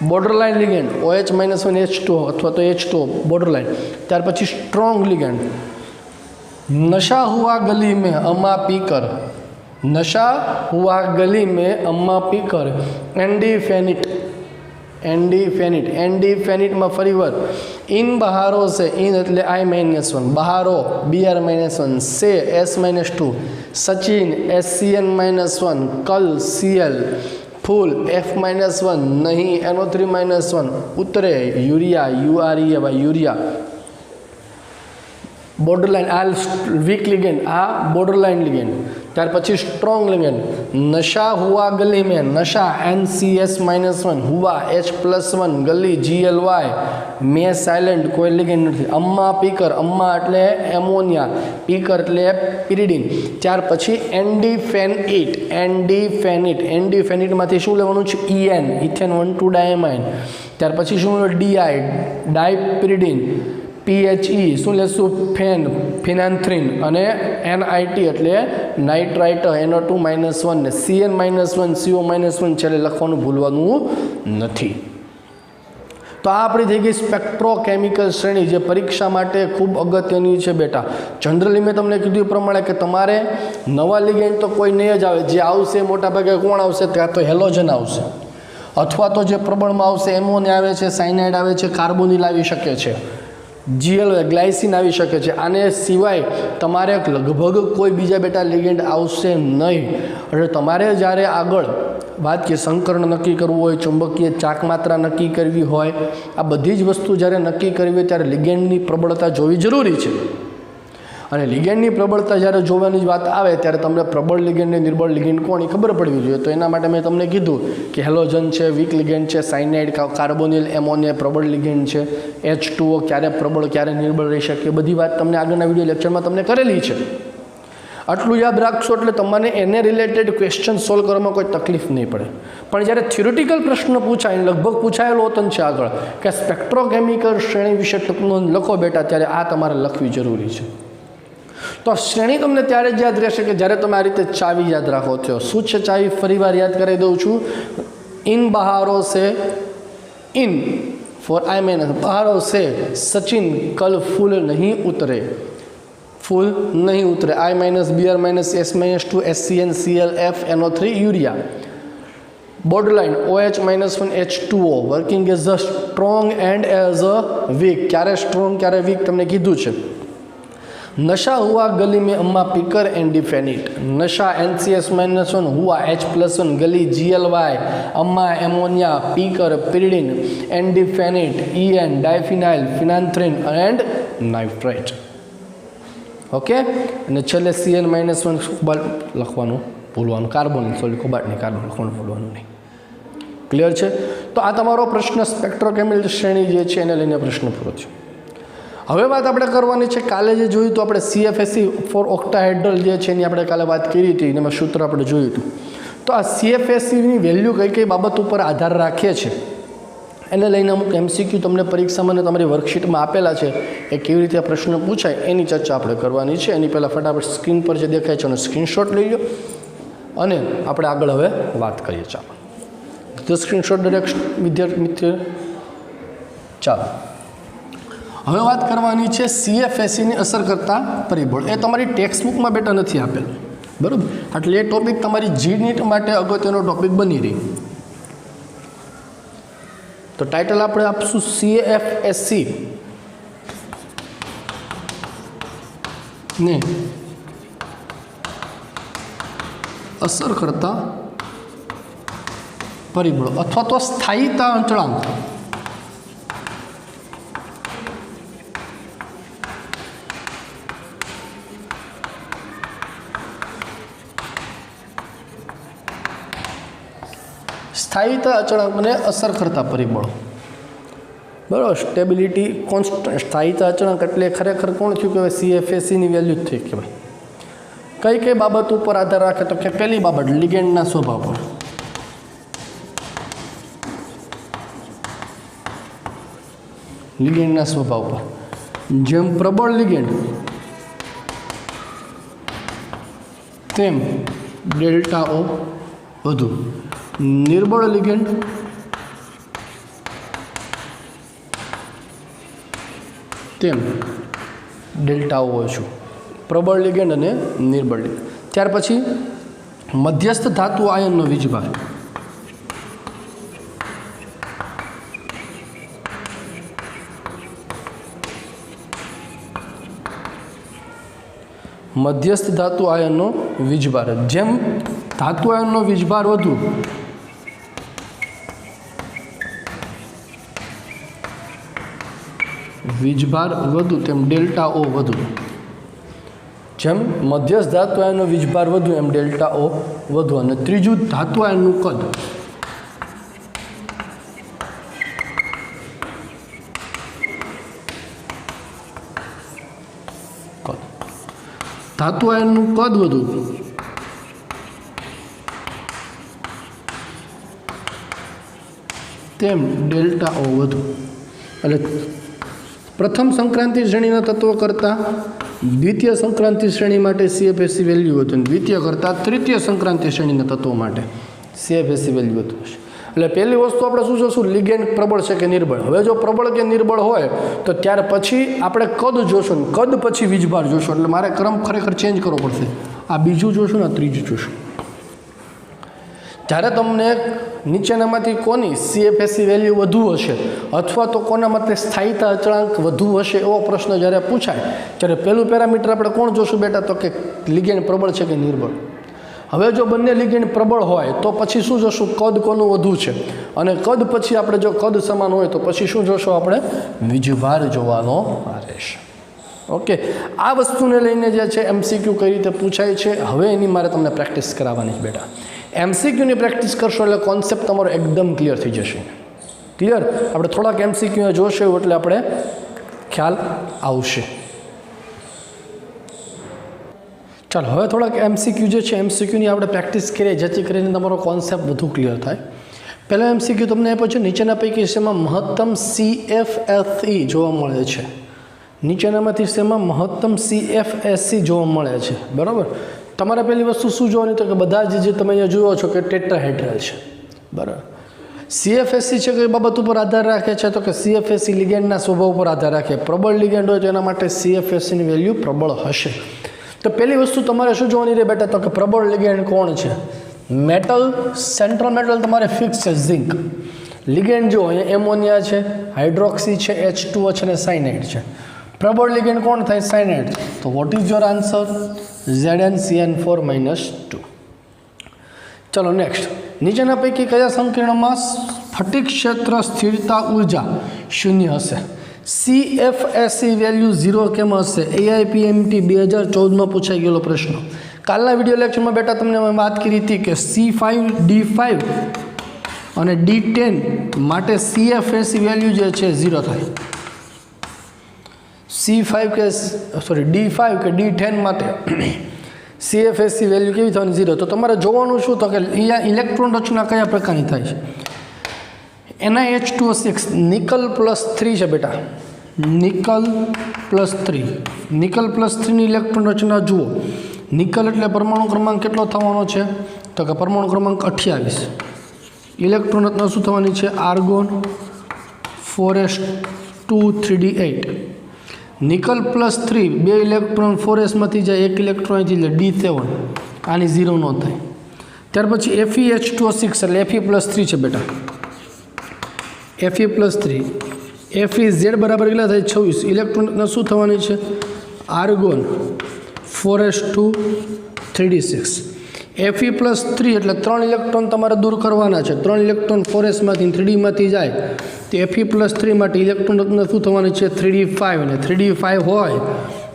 borderline ligand OH-1 अथवा तो H2 बॉर्डरलाइन, त्यार पछी स्ट्रोंग लिगेंड नशा हुआ गली में अम्मा पीकर नशा हुआ गली में अम्मा पीकर एंडीफेनिट एंडीफेनिट में फरी वर इन बहारों से इन एटले I-1 बहारो BR-1 से S-2 सचिन SCN-1 कल CL फूल F-1 नहीं NO3-1 उतरे urea UREA urea borderline a week ligand uh borderline ligand त्यार पछी स्ट्रॉन्ग लिगेंड नशा हुआ गली में नशा NCS-1 हुआ H+1 गली GLY में साइलेंट कोई लिगेंड नहीं अम्मा पीकर अम्मा एटले एमोनिया पीकर एटले पिरिडिन त्यार पछी एंडीफेनिट मांथी शुं लेवानुं छे EN इथेन 1,2 डायमाइन त्यार पछी शुं DI डायपिरिडिन PHE શું લેશું ફિનાન્થ્રીન અને NIT એટલે નાઇટ્રાઇટ NO2-1 ને CN-1 CO-1 છેલ્લે લખવાનું ભૂલવાનું નથી। તો આ આપણી થઈ ગઈ સ્પેક્ટ્રોકેમિકલ શ્રેણી જે પરીક્ષા માટે ખૂબ અગત્યની છે બેટા। જનરલી મેં તમને કીધું એ પ્રમાણે કે તમારે નવા લિગેન્ડ તો કોઈ નહીં જ આવે, જે આવશે મોટાભાગે કોણ આવશે ત્યાં તો હેલોજન આવશે અથવા તો જે પ્રબળમાં આવશે એમોનિયા આવે છે, સાયનાઇડ આવે છે, કાર્બોનિલ આવી શકે છે, GL ગ્લાયસિન આવી શકે છે। આને સિવાય તમારે લગભગ કોઈ બીજા બેટા લિગેન્ડ આવશે નહીં। એટલે તમારે જ્યારે આગળ વાત કે સંકર્ણ નક્કી કરવું હોય, ચુંબકીય ચાક માત્રા નક્કી કરવી હોય, આ બધી જ વસ્તુ જ્યારે નક્કી કરવી હોય ત્યારે લિગેન્ડની પ્રબળતા જોવી જરૂરી છે। અને લિગેન્ડની પ્રબળતા જ્યારે જોવાની વાત આવે ત્યારે તમને પ્રબળ લિગેન્ડ અને નિર્બળ લિગેન્ડ કોણ એ ખબર પડવી જોઈએ। તો એના માટે મેં તમને કીધું કે હેલોજન છે, વીક લિગેન્ડ છે, સાયનાઇડ, કાર્બોનિલ, એમોનિયા પ્રબળ લિગેન્ડ છે, H2O ક્યારે પ્રબળ ક્યારે નિર્બળ રહી શકે, બધી વાત તમને આગળના વિડીયો લેક્ચરમાં તમને કરેલી છે। આટલું યાદ રાખશો એટલે તમને એને રિલેટેડ ક્વેશ્ચન સોલ્વ કરવામાં કોઈ તકલીફ નહીં પડે। પણ જ્યારે થિયોરિટિકલ પ્રશ્ન પૂછાય, લગભગ પૂછાયેલો હોતો છે આગળ કે સ્પેક્ટ્રોકેમિકલ શ્રેણી વિશે ટૂંકનું લખો બેટા, ત્યારે આ તમારે લખવી જરૂરી છે। તો શ્રેણી તમને ત્યારે જ યાદ રહેશે કે જ્યારે તમે આ રીતે ચાવી યાદ રાખો છો। શું છે ચાવી? ફરીવાર યાદ કરાવી દઉં છું। ઇન બહારો સે इन फॉर I-, बहारों से सचिन कल फूल नहीं उतरे, फूल नहीं उतरे I-, BR-, S-2 SCN CL F NO3 urea borderline OH-1 H2O working as a strong and as a weak. क्यारे स्ट्रॉन्ग क्यारे वीक तमने कीधुं छे। नशा हुआ गली में अम्मा पीकर एंडीफेनिट, नशा NCS-1 हुआ H+1 गली GLY अम्मा एमोनिया पीकर पिरिडिन एंडीफेनिट EN diphenyl phenanthrene and nitrate. Okay અને છેલ્લે CN-1 લખવાનું ભૂલવાનું, કાર્બોનિલ સોરી કોબાલ્ટ નહીં, કાર્બન લખવાનું ભૂલવાનું નહીં। ક્લિયર છે? તો આ તમારો પ્રશ્ન સ્પેક્ટ્રોકેમિકલ શ્રેણી જે છે એને લઈને પ્રશ્ન પૂરો છે। હવે વાત આપણે કરવાની છે, કાલે જે જોયું તો આપણે CFSE ફોર ઓક્ટાહેડ્રલ જે છે એની આપણે કાલે વાત કરી હતી, એમાં સૂત્ર આપણે જોયું હતું। તો આ CFSEની વેલ્યુ કઈ કઈ બાબત ઉપર આધાર રાખે છે એને લઈને અમુક MCQ તમને પરીક્ષામાં અને તમારી વર્કશીટમાં આપેલા છે, એ કેવી રીતે પ્રશ્ન પૂછાય એની ચર્ચા આપણે કરવાની છે। એની પહેલાં ફટાફટ સ્ક્રીન પર જે દેખાય છે એનો સ્ક્રીનશોટ લઈ લો અને આપણે આગળ હવે વાત કરીએ। ચાલો તો સ્ક્રીનશોટ દરેક વિદ્યાર્થી મિત્ર, ચાલો હવે વાત કરવાની છે CFSEની અસર કરતા પરિબળ। એ તમારી ટેક્સ્ટ બુકમાં બેટા નથી આપેલું, બરાબર? એટલે એ ટોપિક તમારી GNET માટે અગત્યનો ટોપિક બની રહી। તો ટાઇટલ આપણે આપશું CFSE ને અસર કરતા પરિબળો અથવા તો સ્થાયીતા અચળાંક। સ્થાયીતા અચળાંકને અસર કરતા પરિબળો, બરાબર? સ્ટેબિલિટી કોન્સ્ટન્ટ, સ્થાયીતા અચળાંક એટલે ખરેખર કોણ થયું કહેવાય? CFSEની વેલ્યુ જ થઈ કહેવાય। કઈ કઈ બાબત ઉપર આધાર રાખે? તો કે પહેલી બાબત લિગેન્ડના સ્વભાવ પર, લિગેન્ડના સ્વભાવ પર। જેમ પ્રબળ લિગેન્ડ તેમ ડેલ્ટા O વધુ, નિર્બળ લિગેન્ડ તેમ ડેલ્ટા O ઓછું। પ્રબળ લિગેન્ડ અને નિર્બળ લિગેન્ડ। ત્યાર પછી મધ્યસ્થ ધાતુ આયનનો વીજભાર, મધ્યસ્થ ધાતુ આયનનો વીજભાર, જેમ ધાતુ આયનનો વીજભાર વધુ તેમ ડેલ્ટા ઓ વધુ, જેમ મધ્યસ્થ ધાતુ આયનનો વીજભાર વધુ એમ ડેલ્ટા ઓ વધુ. અને ત્રીજું ધાતુ આયનનું કદ, ધાતુ આયનનું કદ વધુ તેમ ડેલ્ટા ઓ વધુ. એટલે પ્રથમ સંક્રાંતિ શ્રેણીના તત્વો કરતાં દ્વિતીય સંક્રાંતિ શ્રેણી માટે CFSE વેલ્યુ વધુ, દ્વિતીય કરતાં તૃતીય સંક્રાંતિ શ્રેણીના તત્વો માટે CFSE વેલ્યુ વધુ હશે. એટલે પહેલી વસ્તુ આપણે શું જોશું, લિગેન્ડ પ્રબળ છે કે નિર્બળ. હવે જો પ્રબળ કે નિર્બળ હોય તો ત્યાર પછી આપણે કદ જોશું, કદ પછી વીજભાર જોશું. એટલે મારે ક્રમ ખરેખર ચેન્જ કરવો પડશે. આ બીજું જોશું ને આ ત્રીજું જોશું. જ્યારે તમને નીચેનામાંથી કોની CFSE વેલ્યુ વધુ હશે અથવા તો કોના માટે સ્થાયીતા અચળાંક વધુ હશે એવો પ્રશ્ન જ્યારે પૂછાય, ત્યારે પહેલું પેરામીટર આપણે કોણ જોશું બેટા, તો કે લિગેન્ડ પ્રબળ છે કે નિર્બળ. હવે જો બંને લિગેન્ડ પ્રબળ હોય તો પછી શું જોશું, કદ કોનું વધુ છે. અને કદ પછી આપણે જો કદ સમાન હોય તો પછી શું જોશું, આપણે વીજભાર જોવાનો રહેશે. ઓકે, આ વસ્તુને લઈને જે છે MCQ કઈ રીતે પૂછાય છે, હવે એની મારે તમને પ્રેક્ટિસ કરાવવાની છે બેટા. MCQની પ્રેક્ટિસ કરશો એટલે કોન્સેપ્ટ તમારો એકદમ ક્લિયર થઈ જશે. ક્લિયર? આપણે થોડાક MCQ જોશે એટલે આપણે ખ્યાલ આવશે. ચાલો હવે થોડાક MCQ જે છે MCQની આપણે પ્રેક્ટિસ કરીએ જેથી કરીને તમારો કોન્સેપ્ટ વધુ ક્લિયર થાય. પહેલો MCQ તમને આપ્યો છે, નીચેના પૈકી શેમાં મહત્તમ CFSE જોવા મળે છે. નીચેનામાંથી શેમાં મહત્તમ CFSE જોવા મળે છે. બરાબર. તમારે પહેલી વસ્તુ શું જોવાની, તો કે બધા જે તમે અહીંયા જુઓ છો કે ટેટ્રાહેડ્રલ છે. બરાબર. CFSE છે કઈ બાબત ઉપર આધાર રાખે છે, તો કે CFSE લિગેન્ડના સ્વભાવ પર આધાર રાખે. પ્રબળ લિગેન્ડ હોય તો એના માટે CFSEની વેલ્યુ પ્રબળ હશે. તો પહેલી વસ્તુ તમારે શું જોવાની રહે બેટા, તો કે પ્રબળ લિગેન્ડ કોણ છે. મેટલ, સેન્ટ્રલ મેટલ તમારે ફિક્સ છે ઝિંક. લિગેન્ડ જો અહીંયા એમોનિયા છે, હાઇડ્રોક્સી છે, H2O છે અને સાયનાઇડ છે. પ્રબળ લિગેન્ડ કોણ થાય, સાયનાઇડ. તો what is your answer, ZnCN4 -2. ચલો નેક્સ્ટ, નીચેના પૈકી કયા સંકીર્ણમાં સ્ફટિક ક્ષેત્ર સ્થિરતા ઉર્જા શૂન્ય હશે. CFSE વેલ્યુ 0 કેમ હશે, AIPMT 2014માં પૂછાઈ ગયેલો પ્રશ્ન. કાલના વિડીયો લેક્ચરમાં બેટા તમને વાત કરી હતી કે C5, D5 અને D10 માટે CFSE વેલ્યુ જે છે 0 થાય. D5 કે D10 માટે CFSE વેલ્યુ કેવી થવાની, 0. તો તમારે જોવાનું શું, તો કે અહીંયા ઇલેક્ટ્રોન રચના કયા પ્રકારની થાય છે. NiH2O6 નિકલ +3 છે બેટા, નિકલ +3. નિકલ +3ની ઇલેક્ટ્રોન રચના જુઓ. નિકલ એટલે પરમાણુ ક્રમાંક કેટલો થવાનો છે, તો કે પરમાણુ ક્રમાંક 28. ઇલેક્ટ્રોન રચના શું થવાની છે, આર્ગોન 4s2 3d8. નિકલ +3 બે ઇલેક્ટ્રોન 4sમાંથી જાય, એક ઇલેક્ટ્રોન અહીંથી જાય, D7. આની 0 ન થાય. ત્યાર પછી FeH2O6 એટલે Fe+3 છે બેટા, Fe+3. FeZ બરાબર કેટલા થાય, 26. ઇલેક્ટ્રોન શું થવાની છે, આર્ગોન 4s2 3d6. Fe+3 એટલે 3 ઇલેક્ટ્રોન તમારે દૂર કરવાના છે. 3 ઇલેક્ટ્રોન 4sમાંથી 3dમાંથી જાય તો Fe+3 માટે ઇલેક્ટ્રોન શું થવાની છે, 3d5. અને 3d5 હોય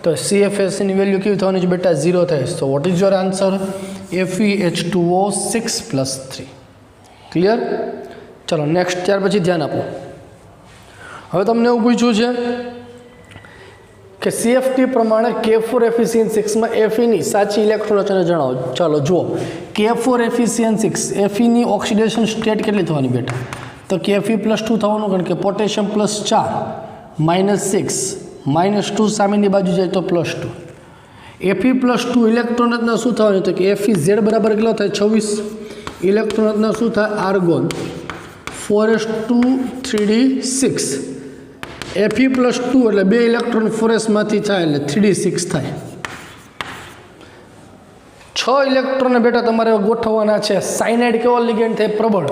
તો CFSEની વેલ્યુ કેવી થવાની છે બેટા, 0 થાય. So what is your answer, FeH2O6+3. Clear? ચલો નેક્સ્ટ, ત્યાર પછી ધ્યાન આપો. હવે તમને એવું પૂછ્યું છે કે CFT પ્રમાણે K4FeCN6માં Feની સાચી ઇલેક્ટ્રોન રચના જણાવો. ચાલો જુઓ, K4FeCN6 Feની ઓક્સિડેશન સ્ટેટ કેટલી થવાની બેટા, તો કે Fe+2 થવાનું, કારણ કે પોટેશિયમ +4 -6 -2 સામેની બાજુ જાય તો +2. Fe+2 ઇલેક્ટ્રોન રચના શું થવાની, તો કે FeZ બરાબર કેટલો થાય, 26. ઇલેક્ટ્રોન રચના શું થાય, આર્ગોન 4s2 3d6. Fe+2 એટલે બે ઇલેક્ટ્રોન 4sમાંથી થાય એટલે 3d6 થાય. 6 6 ઇલેક્ટ્રોન બેટા તમારે ગોઠવવાના છે। સાયનાઇડ કેવો લિગેન્ડ થાય? પ્રબળ।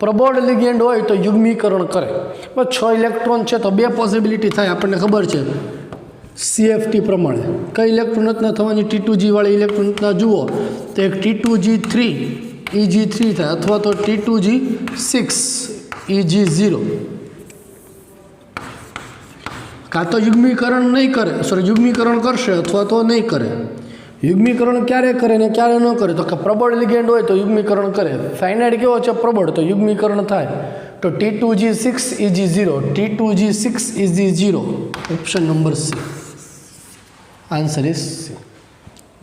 પ્રબળ લિગેન્ડ હોય તો યુગ્મીકરણ કરે। બસ 6 ઇલેક્ટ્રોન છે તો 2 પોસિબિલિટી થાય, આપણને ખબર છે CFT પ્રમાણે। કઈ ઇલેક્ટ્રોન રચના થવાની? T2G વાળી ઇલેક્ટ્રોન રચના જુઓ તો એક T2G3 EG3 થાય અથવા તો T2G6 EG0। કાં તો યુગ્મીકરણ નહીં કરે, સોરી યુગ્મીકરણ કરશે અથવા તો નહીં કરે। યુગ્મીકરણ ક્યારે કરે ને ક્યારે ન કરે? તો કે પ્રબળ લિગેન્ડ હોય તો યુગ્મીકરણ કરે। સાયનાઇડ કેવો છે? પ્રબળ, તો યુગ્મીકરણ થાય। તો T2G6 EG0, T2G6 EG0, option number C, answer is C।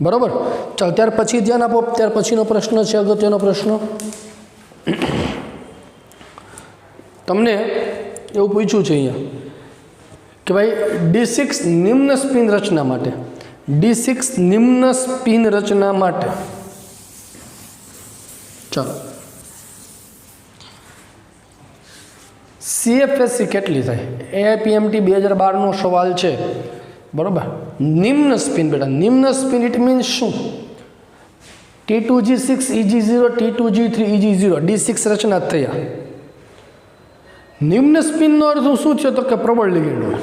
બરાબર। ચાલો ત્યાર પછી ધ્યાન આપો, ત્યાર પછીનો પ્રશ્ન છે અગત્યનો પ્રશ્ન। તમને એવું પૂછ્યું છે અહીંયા કે ભાઈ D6 નિમ્ન સ્પિન રચના માટે, D6 નિમ્ન સ્પિન રચના માટે, ચાલો CFSC કેટલી થાય? AIPMT 2012નો સવાલ છે, બરાબર। નિમ્ન સ્પિન બેટા, નિમ્ન સ્પિન ઇટ મીન્સ શું? T2G6 EG0, T2G3 EG0, D6 રચના થયા। નિમ્ન સ્પિનનો અર્થ શું છે? તો કે પ્રબળ લિગેન્ડ હોય,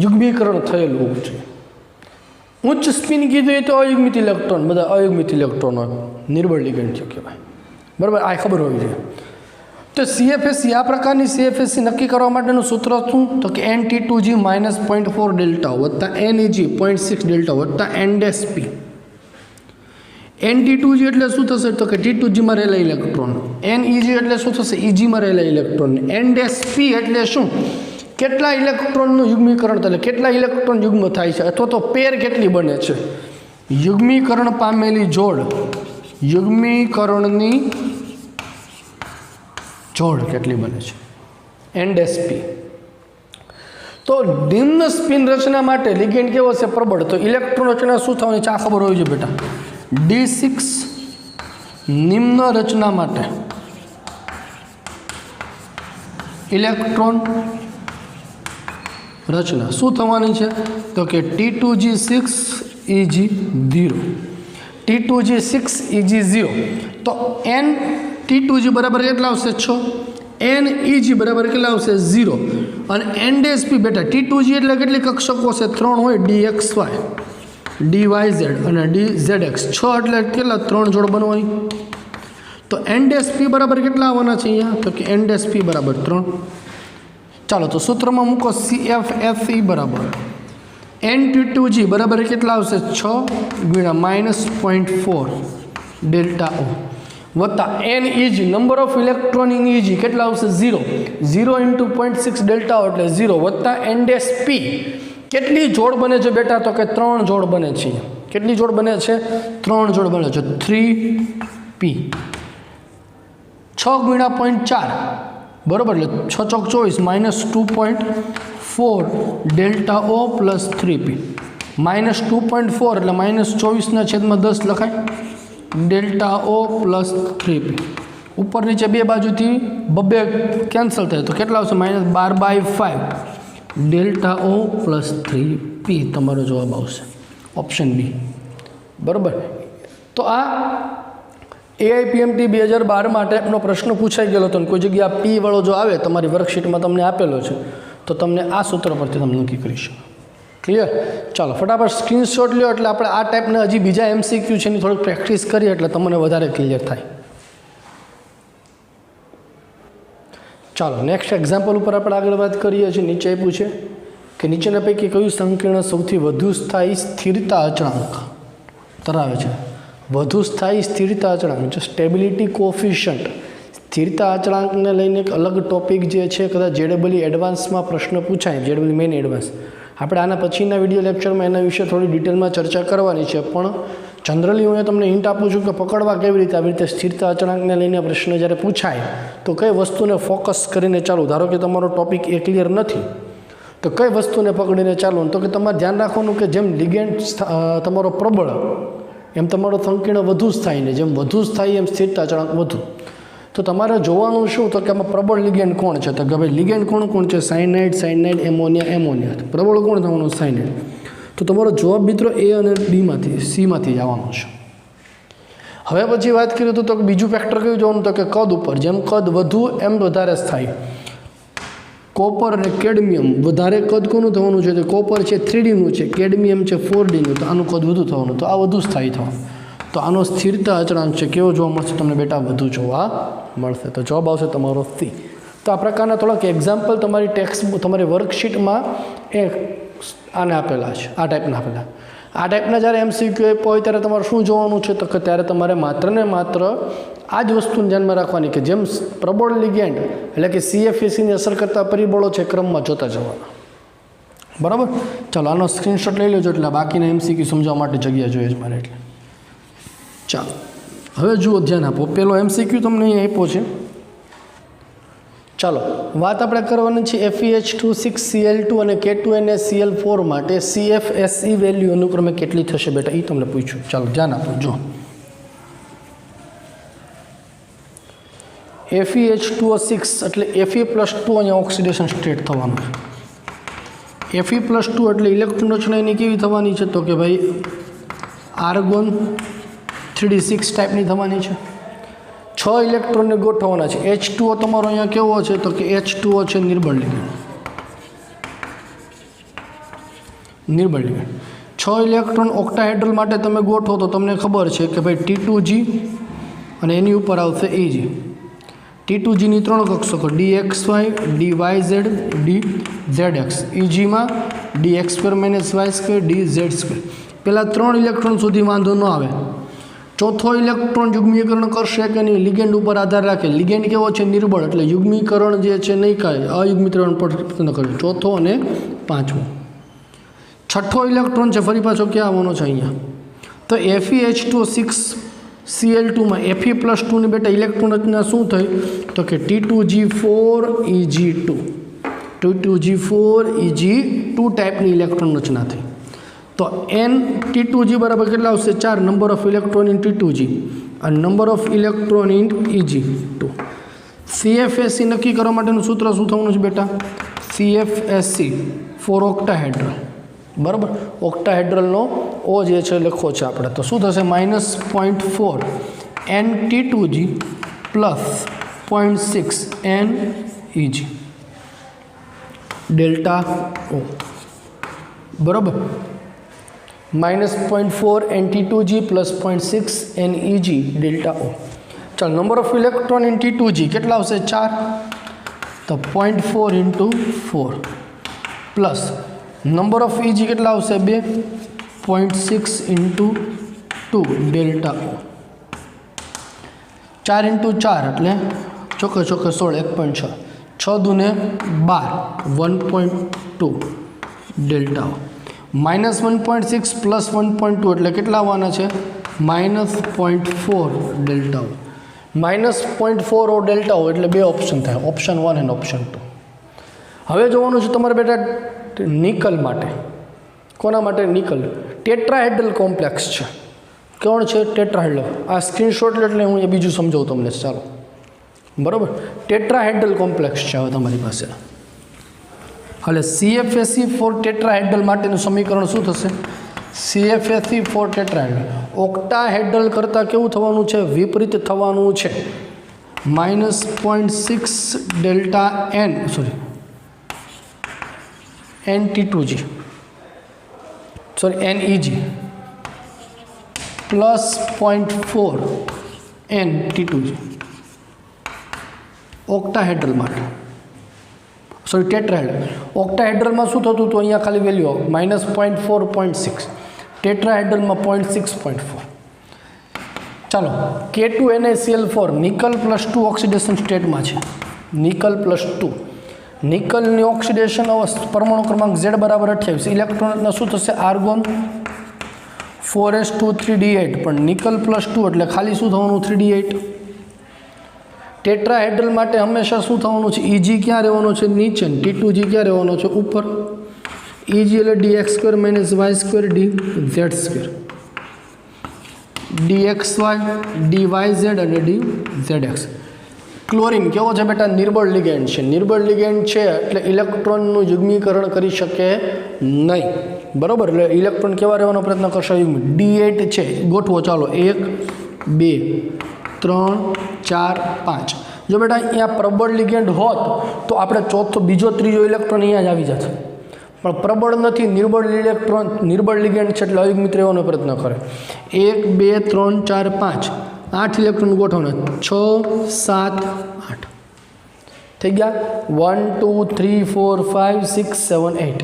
યુગ્મીકરણ થયેલું છે। ઉચ્ચ સ્પિન કીધું એ તો અયુગ્મિત ઇલેક્ટ્રોન, બધા અયુગ્મિત ઇલેક્ટ્રોન હોય, નિર્બળ લિગેન્ડ છે કહેવાય, બરાબર। આ ખબર હોવી જોઈએ। તો CFSC, આ પ્રકારની CFSC નક્કી કરવા માટેનું સૂત્ર શું? તો કે NT2G -0.4 ડેલ્ટા વત્તા NEG 0.6 ડેલ્ટા વત્તા NDSP। NT2G એટલે શું થશે? તો કે T2G માં રહેલા ઇલેક્ટ્રોન, NEG એટલે શું થશે? EG માં રહેલા ઇલેક્ટ્રોન, NDSP એટલે શું? કેટલા ઇલેક્ટ્રોનનું યુગ્મીકરણ થાય, કેટલા ઇલેક્ટ્રોન યુગ્મ થાય છે, અથવા તો પેર કેટલી બને છે, યુગ્મીકરણ પામેલી જોડ, યુગ્મીકરણની જોડ કેટલી બને છે, NDSP। તો નિમ્ન સ્પિન રચના માટે લિગેન્ડ કેવો છે? પ્રબળ। તો ઇલેક્ટ્રોન રચના શું થવાની છે? આ ખબર હોવી જોઈએ બેટા। D6 નિમ્ન રચના માટે ઇલેક્ટ્રોન રચના શું થવાની છે? તો કે T2G6 EG0, T2G6 EG0। તો N T2G બરાબર કેટલા આવશે? 6, NEG બરાબર કેટલા આવશે? 0, અને NDSP બેટા T2G એટલે કેટલી કક્ષકો છે? 3 હોય, DXY, DYZ અને DZX। 6 એટલે કેટલા? 3 જોડ બનવાની। તો NDSP બરાબર કેટલા આવવાના છે અહીંયા? તો કે NDSP બરાબર 3। ચાલો તો સૂત્રમાં મૂકો, CFSE બરાબર N T2G બરાબર કેટલા આવશે? 6 ગુણ્યા -0.4 ડેલ્ટા O વત્તા NEG number of electron in EG કેટલા આવશે? 0, 0 × 0.6 ડેલ્ટા O એટલે 0 વત્તા NDSP કેટલી જોડ બને છે બેટા? તો કે 3 જોડ બને છે। કેટલી જોડ બને છે? 3 જોડ બને છે, 3P। 6 ગુણ્યા 0.4 બરાબર, એટલે 6 ચોક 24 -2.4 ડેલ્ટા O પ્લસ 3P, -2.4 એટલે -24/10 લખાય, ડેલ્ટા O પ્લસ 3P। ઉપર નીચે બે બાજુથી બબે કેન્સલ થાય તો કેટલા આવશે? -12/5 ડેલ્ટા O પ્લસ 3P તમારો જવાબ આવશે, ઓપ્શન B, બરાબર। તો આ AIPMT 2012 માટેનો પ્રશ્ન પૂછાઈ ગયેલો હતો, કોઈ જગ્યા P વાળો જો આવે તમારી વર્કશીટમાં તમને આપેલો છે તો તમને આ સૂત્ર પરથી તમે નક્કી કરી શકો। ક્લિયર? ચાલો ફટાફટ સ્ક્રીનશોટ લ્યો, એટલે આપણે આ ટાઈપના હજી બીજા MCQ છે એની થોડીક પ્રેક્ટિસ કરીએ એટલે તમને વધારે ક્લિયર થાય। ચાલો નેક્સ્ટ એક્ઝામ્પલ ઉપર આપણે આગળ વાત કરીએ છીએ। નીચે આપ્યું છે કે નીચેના પૈકી કયું સંકીર્ણ સૌથી વધુ સ્થાયી સ્થિરતા અચળાંક ધરાવે છે? વધુ સ્થાયી સ્થિરતા અચળાંક, સ્ટેબિલિટી કોફિશિયન્ટ, સ્થિરતા અચળાંકને લઈને એક અલગ ટોપિક જે છે, કદાચ JEE એડવાન્સમાં પ્રશ્ન પૂછાય, JEE મેઇન એડવાન્સ, આપણે આના પછીના વિડીયો લેક્ચરમાં એના વિશે થોડી ડિટેલમાં ચર્ચા કરવાની છે, પણ જનરલી હું તમને હિન્ટ આપું છું કે પકડવા કેવી રીતે, આવી રીતે સ્થિરતા અચળાંકને લઈને પ્રશ્ન જ્યારે પૂછાય તો કઈ વસ્તુને ફોકસ કરીને ચાલુ, ધારો કે તમારો ટોપિક એ ક્લિયર નથી તો કઈ વસ્તુને પકડીને ચાલુ, તો કે તમારે ધ્યાન રાખવાનું કે જેમ લિગેન્ડ તમારો પ્રબળ એમ તમારો સંકીર્ણ વધુ સ્થાયી, ને જેમ વધુ સ્થાયી એમ સ્થિરતા અચળાંક વધુ। તો તમારે જોવાનું શું? તો કે આમાં પ્રબળ લિગેન્ડ કોણ છે? તો કે ભાઈ લિગેન્ડ કોણ છે? Cyanide, ammonia. પ્રબળ કોણ થવાનું? સાયનાઇડ। તો તમારો જવાબ મિત્રો A અને D માંથી, C માંથી જ આવવાનો છે। હવે પછી વાત કરીએ તો બીજું ફેક્ટર કયું જોવાનું તો કે કદ ઉપર, જેમ કદ વધુ એમ વધારે સ્થાયી. કોપર અને કેડમિયમ, વધારે કદ કોનું થવાનું છે? તો કોપર છે 3Dનું છે, કેડમિયમ છે 4Dનું, તો આનું કદ વધુ થવાનું, તો આ વધુ સ્થાયી થવાનું. તો આનો સ્થિરતા અચળાંક છે કેવો જોવા મળશે તમને બેટા? વધુ જોવા મળશે. તો જવાબ આવશે તમારો સી. તો આ પ્રકારના થોડાક એક્ઝામ્પલ તમારી તમારી વર્કશીટમાં એ આને આપેલા છે, આ ટાઈપના આપેલા. આ ટાઈપના જ્યારે MCQ હોય ત્યારે તમારે શું જોવાનું છે? તો કે ત્યારે તમારે માત્ર ને માત્ર આ જ વસ્તુને ધ્યાનમાં રાખવાની કે જેમ પ્રબળ લિગેન્ડ એટલે કે CFACની અસર કરતા પરિબળો છે ક્રમમાં જોતા જવાના. બરાબર? ચાલો આનો સ્ક્રીનશોટ લઈ લેજો, એટલે બાકીના MCQ સમજાવવા માટે જગ્યા જોઈએ જ મારે. એટલે ચાલો હવે જુઓ, ધ્યાન આપો. પેલો MCQ તમને અહીં આપ્યો છે. ચાલો વાત આપણે કરવાની છે FeH2 6Cl2 અને K2NaCl4 માટે CFSE વેલ્યુ અનુક્રમે કેટલી થશે બેટા? એ તમને પૂછ્યું. ચાલો ધ્યાન આપો. જો FeH2O6 એટલે Fe+2 અહીંયા ઓક્સિડેશન સ્ટેટ થવાનું છે. Fe+2 એટલે ઇલેક્ટ્રોન રચના એની કેવી થવાની છે? તો કે ભાઈ આર્ગોન 3d6 ટાઈપની થવાની છે. 6 ઇલેક્ટ્રોનને ગોઠવવાના છે. H2O તમારો અહીંયા કેવો છે? તો કે H2O છે નિર્બળ લિગેન્ડ. 6 ઇલેક્ટ્રોન ઓક્ટાહેડ્રલ માટે તમે ગોઠવો તો તમને ખબર છે કે ભાઈ T2G અને એની ઉપર આવશે EG. T2Gની 3 કક્ષકો DXY, DYZ, DZX. EGમાં DX2 - Y2, DZ2. પેલા 3 ઇલેક્ટ્રોન સુધી વાંધો ન આવે. ચોથો ઇલેક્ટ્રોન યુગ્મીકરણ કરશે કે નહીં લિગેન્ડ ઉપર આધાર રાખે. લિગેન્ડ કેવો છે? નિર્બળ, એટલે યુગ્મીકરણ જે છે નહીં કાંઈ, અયુગ્મીકરણ પસંદ કરે. ચોથો અને પાંચમો. છઠ્ઠો ઇલેક્ટ્રોન છે ફરી પાછો ક્યાં આવવાનો છે? અહીંયા. તો FeH2O6Cl2માં Fe+2 ની બેટા ઇલેક્ટ્રોન રચના શું થઈ? તો કે T2G4Eg2. T2G4Eg2 ટાઈપની ઇલેક્ટ્રોન રચના થઈ. તો N T2G બરાબર કેટલા આવશે? 4. Number of electron in T2G અને number of electron in Eg2. CFSE નક્કી કરવા માટેનું સૂત્ર શું થવાનું છે બેટા? CFSE for octahedral. બરાબર? ઓક્ટાહેડ્રલનો O જે છે લખો છે આપણે, તો શું થશે? -0.4 N T2G plus 0.6 N Eg delta O. બરાબર? -0.4 N T2G plus 0.6 N Eg delta O. ચાલો number of electron in T2G કેટલા આવશે? 4. તો 0.4 × 4 પ્લસ નંબર ઓફ Eg કેટલા આવશે? 2. 0.6 × 2 ડેલ્ટા O. 4 × 4 એટલે ચોખ્ખે 16, 1.6. 6 દૂને 12, 1.2 ડેલ્ટા O. -1.6 પ્લસ 1.2 એટલે કેટલા આવવાના છે? -0.4 ડેલ્ટા O. -0.4 ડેલ્ટા O એટલે 2 ઓપ્શન થાય, ઓપ્શન 1 અને ઓપ્શન 2. હવે જોવાનું છે તમારે બેટા નિકલ માટે. કોના માટે? નિકલ. ટેટ્રાહેડ્રલ કોમ્પ્લેક્સ છે. કોણ છે? ટેટ્રાહેડ્રલ. આ સ્ક્રીનશોટ એટલે હું એ બીજું સમજાવું તમને. ચાલો બરાબર? ટેટ્રાહેડ્રલ કોમ્પ્લેક્સ છે હવે તમારી પાસે. એટલે CFSE ફોર ટેટ્રાહેડ્રલ માટેનું સમીકરણ શું થશે? CFSE ફોર ટેટ્રાહેડ્રલ ઓક્ટાહેડ્રલ કરતાં કેવું થવાનું છે? વિપરીત થવાનું છે. -0.6 delta N sorry NT2G sorry NEG plus 0.4 NT2G ઓક્ટાહેડ્રલ માટે. Sorry tetrahedral. ઓક્ટાહેડ્રલમાં શું થતું હતું? અહીંયા ખાલી વેલ્યુ -0.4, 0.6. ટેટ્રાહેડ્રલમાં 0.6, 0.4. ચાલો K2NaCl4 નિકલ +2 ઓક્સિડેશન સ્ટેટમાં છે. નિકલ +2. નિકલની ઓક્સિડેશન પરમાણુ ક્રમાંક Z બરાબર 28. ઇલેક્ટ્રોનના શું થશે? Argon 4s2 3d8. પણ નિકલ +2 એટલે ખાલી શું થવાનું? 3d8. ટેટ્રાહેડ્રલ માટે હંમેશા શું થવાનું છે? Eg ક્યાં રહેવાનો છે? નીચે. T2G ક્યાં રહેવાનો છે? ઉપર. Eg એટલે dx2 - y2 dz2. dxy, dyz અને dzx. ક્લોરીન કેવો છે બેટા? નિર્બળ લિગેન્ડ છે. નિર્બળ લિગેન્ડ છે એટલે ઇલેક્ટ્રોનનું યુગ્મીકરણ કરી શકે નહીં. બરાબર? એટલે ઇલેક્ટ્રોન કેવા રહેવાનો પ્રયત્ન કરશે? D8 છે. ગોઠવો ચાલો. 1, 2 3 4 5 જો બેટા અહીંયા પ્રબળ લિગેન્ડ હોત તો આપણે બીજો ત્રીજો ઇલેક્ટ્રોન અહીંયા જ આવી જાત, પણ પ્રબળ નથી, નિર્બળ લિગેન્ડ છે એટલે અયુગ્મિત રહેવાનો પ્રયત્ન કરે. 1 2 3 4 5 8 ઇલેક્ટ્રોન ગોઠવવાના, 6 7 8 થઈ ગયા. 1 2 3 4 5 6 7 8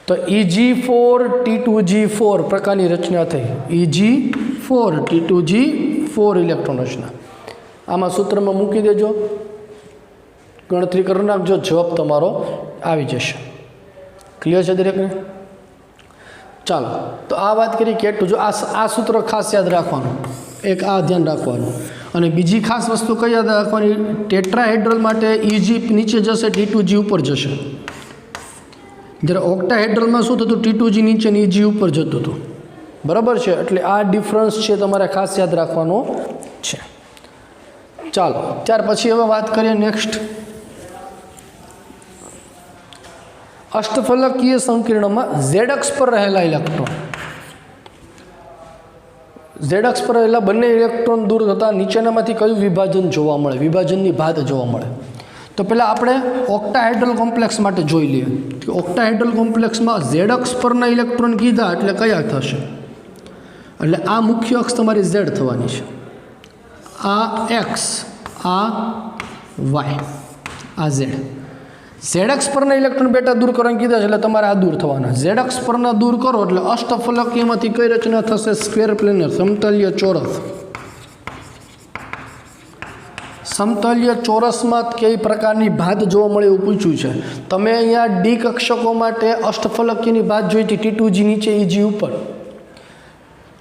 તો Eg4 T2G4 પ્રકારની રચના થઈ. Eg4 T2G4 ઇલેક્ટ્રોન રચના. આમાં સૂત્રમાં મૂકી દેજો, ગણતરી કરી નાખજો, જવાબ તમારો આવી જશે. ક્લિયર છે દરેકને? ચાલો, તો આ વાત કરી K2. જો આ સૂત્ર ખાસ યાદ રાખવાનું, એક આ ધ્યાન રાખવાનું. અને બીજી ખાસ વસ્તુ કઈ યાદ રાખવાની, ટેટ્રાહેડ્રલ માટે Eg નીચે જશે, T2G ઉપર જશે. જ્યારે ઓક્ટાહેડ્રલમાં શું થતું, T2G નીચે ને Eg ઉપર જતું હતું. બરાબર છે? એટલે આ ડિફરન્સ છે તમારે ખાસ યાદ રાખવાનો છે. ચાલો, ત્યાર પછી હવે વાત કરીએ નેક્સ્ટ. અષ્ટફલકીય સંકીર્ણમાં ઝેડ અક્ષ પર રહેલા ઇલેક્ટ્રોન, ઝેડ અક્ષ પર રહેલા બંને ઇલેક્ટ્રોન દૂર થતાં નીચેનામાંથી કયું વિભાજન જોવા મળે, વિભાજનની ભાત જોવા મળે? તો પહેલાં આપણે ઓક્ટાહેડ્રલ કોમ્પ્લેક્સ માટે જોઈ લઈએ કે ઓક્ટાહેડ્રલ કોમ્પ્લેક્સમાં ઝેડ અક્ષ પરના ઇલેક્ટ્રોન કીધા એટલે કયા થશે. એટલે આ મુખ્ય અક્ષ તમારી ઝેડ થવાની છે, આ એક્સ, આ વાય, આ ઝેડ. ઝેડ અક્ષ પરના ઇલેક્ટ્રોન બેટા દૂર કરવાનું કીધા છે એટલે તમારે આ દૂર થવાના. ઝેડ અક્ષ પરના દૂર કરો એટલે અષ્ટફલકીયમાંથી કઈ રચના થશે? સ્ક્વેર પ્લેનર, સમતલ્ય ચોરસ. સમતલ્ય ચોરસમાં કઈ પ્રકારની ભાત જોવા મળે એવું પૂછ્યું છે. તમે અહીંયા ડી કક્ષકો માટે અષ્ટફલકીયની ભાત જોઈ હતી, T2G નીચે Eg ઉપર.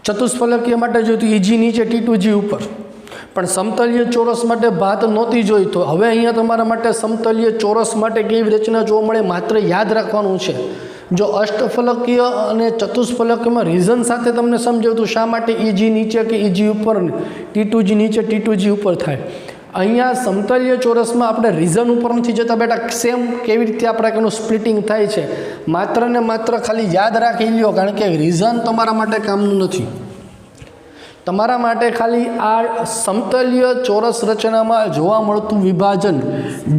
ચતુષ્ફલકીય માટે જોઈતું Eg નીચે T2G ઉપર. પણ સમતલ્ય ચોરસ માટે ભાત નહોતી જોઈ. તો હવે અહીંયા તમારા માટે સમતલ્ય ચોરસ માટે કેવી રચના જોવા મળે માત્ર યાદ રાખવાનું છે. જો અષ્ટફલકીય અને ચતુષ્ફલકીયમાં રીઝન સાથે તમને સમજાવતું શા માટે Eg નીચે કે Eg ઉપર, T2G નીચે T2G ઉપર થાય. અહીંયા સમતલ્ય ચોરસમાં આપણે રીઝન ઉપર નથી જતા બેટા, સેમ કેવી રીતે આપણે એનું સ્પ્લિટિંગ થાય છે માત્ર ને માત્ર ખાલી યાદ રાખી લ્યો, કારણ કે રીઝન તમારા માટે કામનું નથી. તમારા માટે ખાલી આ સમતલ્ય ચોરસ રચનામાં જોવા મળતું વિભાજન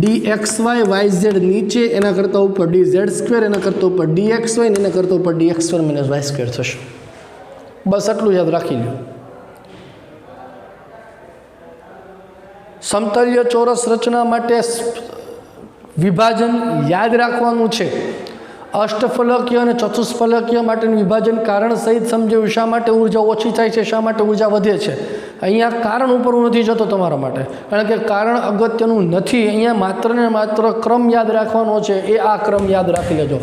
DXY YZ નીચે એના કરતાં ઉપર DZ2 એના કરતાં ઉપર DXY ને એના કરતાં ઉપર DX2 - Y2 થશે. બસ આટલું યાદ રાખી લો. સમતલ્ય ચોરસ રચના માટે વિભાજન યાદ રાખવાનું છે. અષ્ટફલકીય અને ચતુષ્ફલકીય માટેનું વિભાજન કારણ સહિત સમજાવ્યું. શા માટે ઉર્જા ઓછી થાય છે, શા માટે ઉર્જા વધે છે. અહીંયા કારણ ઉપર હું નથી જતો તમારા માટે, કારણ કે કારણ અગત્યનું નથી. અહીંયા માત્ર ને માત્ર ક્રમ યાદ રાખવાનો છે. એ આ ક્રમ યાદ રાખી લેજો.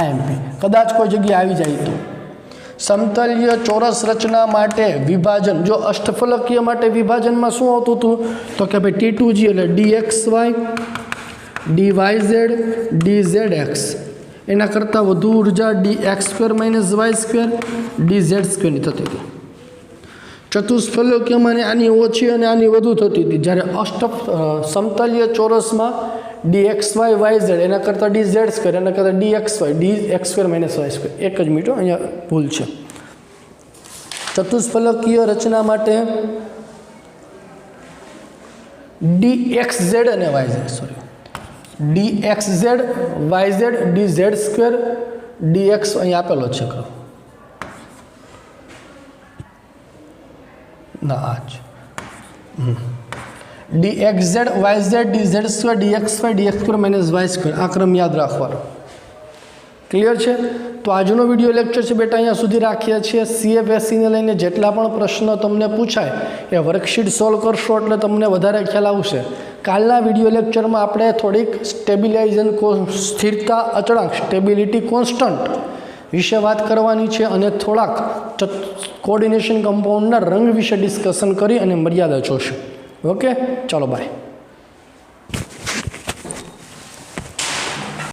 IMP કદાચ કોઈ જગ્યાએ આવી જાય તો. સમતલ્ય ચોરસ રચના માટે વિભાજન, જો અષ્ટફલકીય માટે વિભાજનમાં શું આવતું હતું તો કે ભાઈ T2G એટલે DXY DYZ DZX, એના કરતાં વધુ ઉર્જા DX2 - Y2 DZ2 ની થતી હતી. ચતુષ્ફલકીયમાં આની ઓછી અને આની વધુ થતી હતી. જ્યારે સમતલ્ય ચોરસમાં DXY YZ એના કરતાં DZ2 એના કરતાં DXY DX2 - Y2. એક જ મિનિટ, અહીંયા ભૂલ છે. ચતુષ્ફલકીય રચના માટે DXZ અને YZ, sorry, DXZ YZ DZ2 DX અહીં આપેલો છે ના આજ DXZ YZ DZ2 DXY DX2 - Y2 આ ક્રમ યાદ રાખવાનો. ક્લિયર છે? તો આજનો વિડીયો લેક્ચર છે બેટા અહીંયા સુધી રાખીએ છીએ. CFSCને લઈને જેટલા પણ પ્રશ્ન તમને પૂછાય એ વર્કશીટ સોલ્વ કરશો એટલે તમને વધારે ખ્યાલ આવશે. કાલના વિડીયો લેક્ચરમાં આપણે થોડીક સ્ટેબિલાઇઝેશન, સ્થિરતા અચળાંક, સ્ટેબિલિટી કોન્સ્ટન્ટ વિશે વાત કરવાની છે અને થોડાક કોઓર્ડિનેશન કમ્પાઉન્ડના રંગ વિશે ડિસ્કશન કરી અને મર્યાદા જોશું. ઓકે, ચાલો બાય.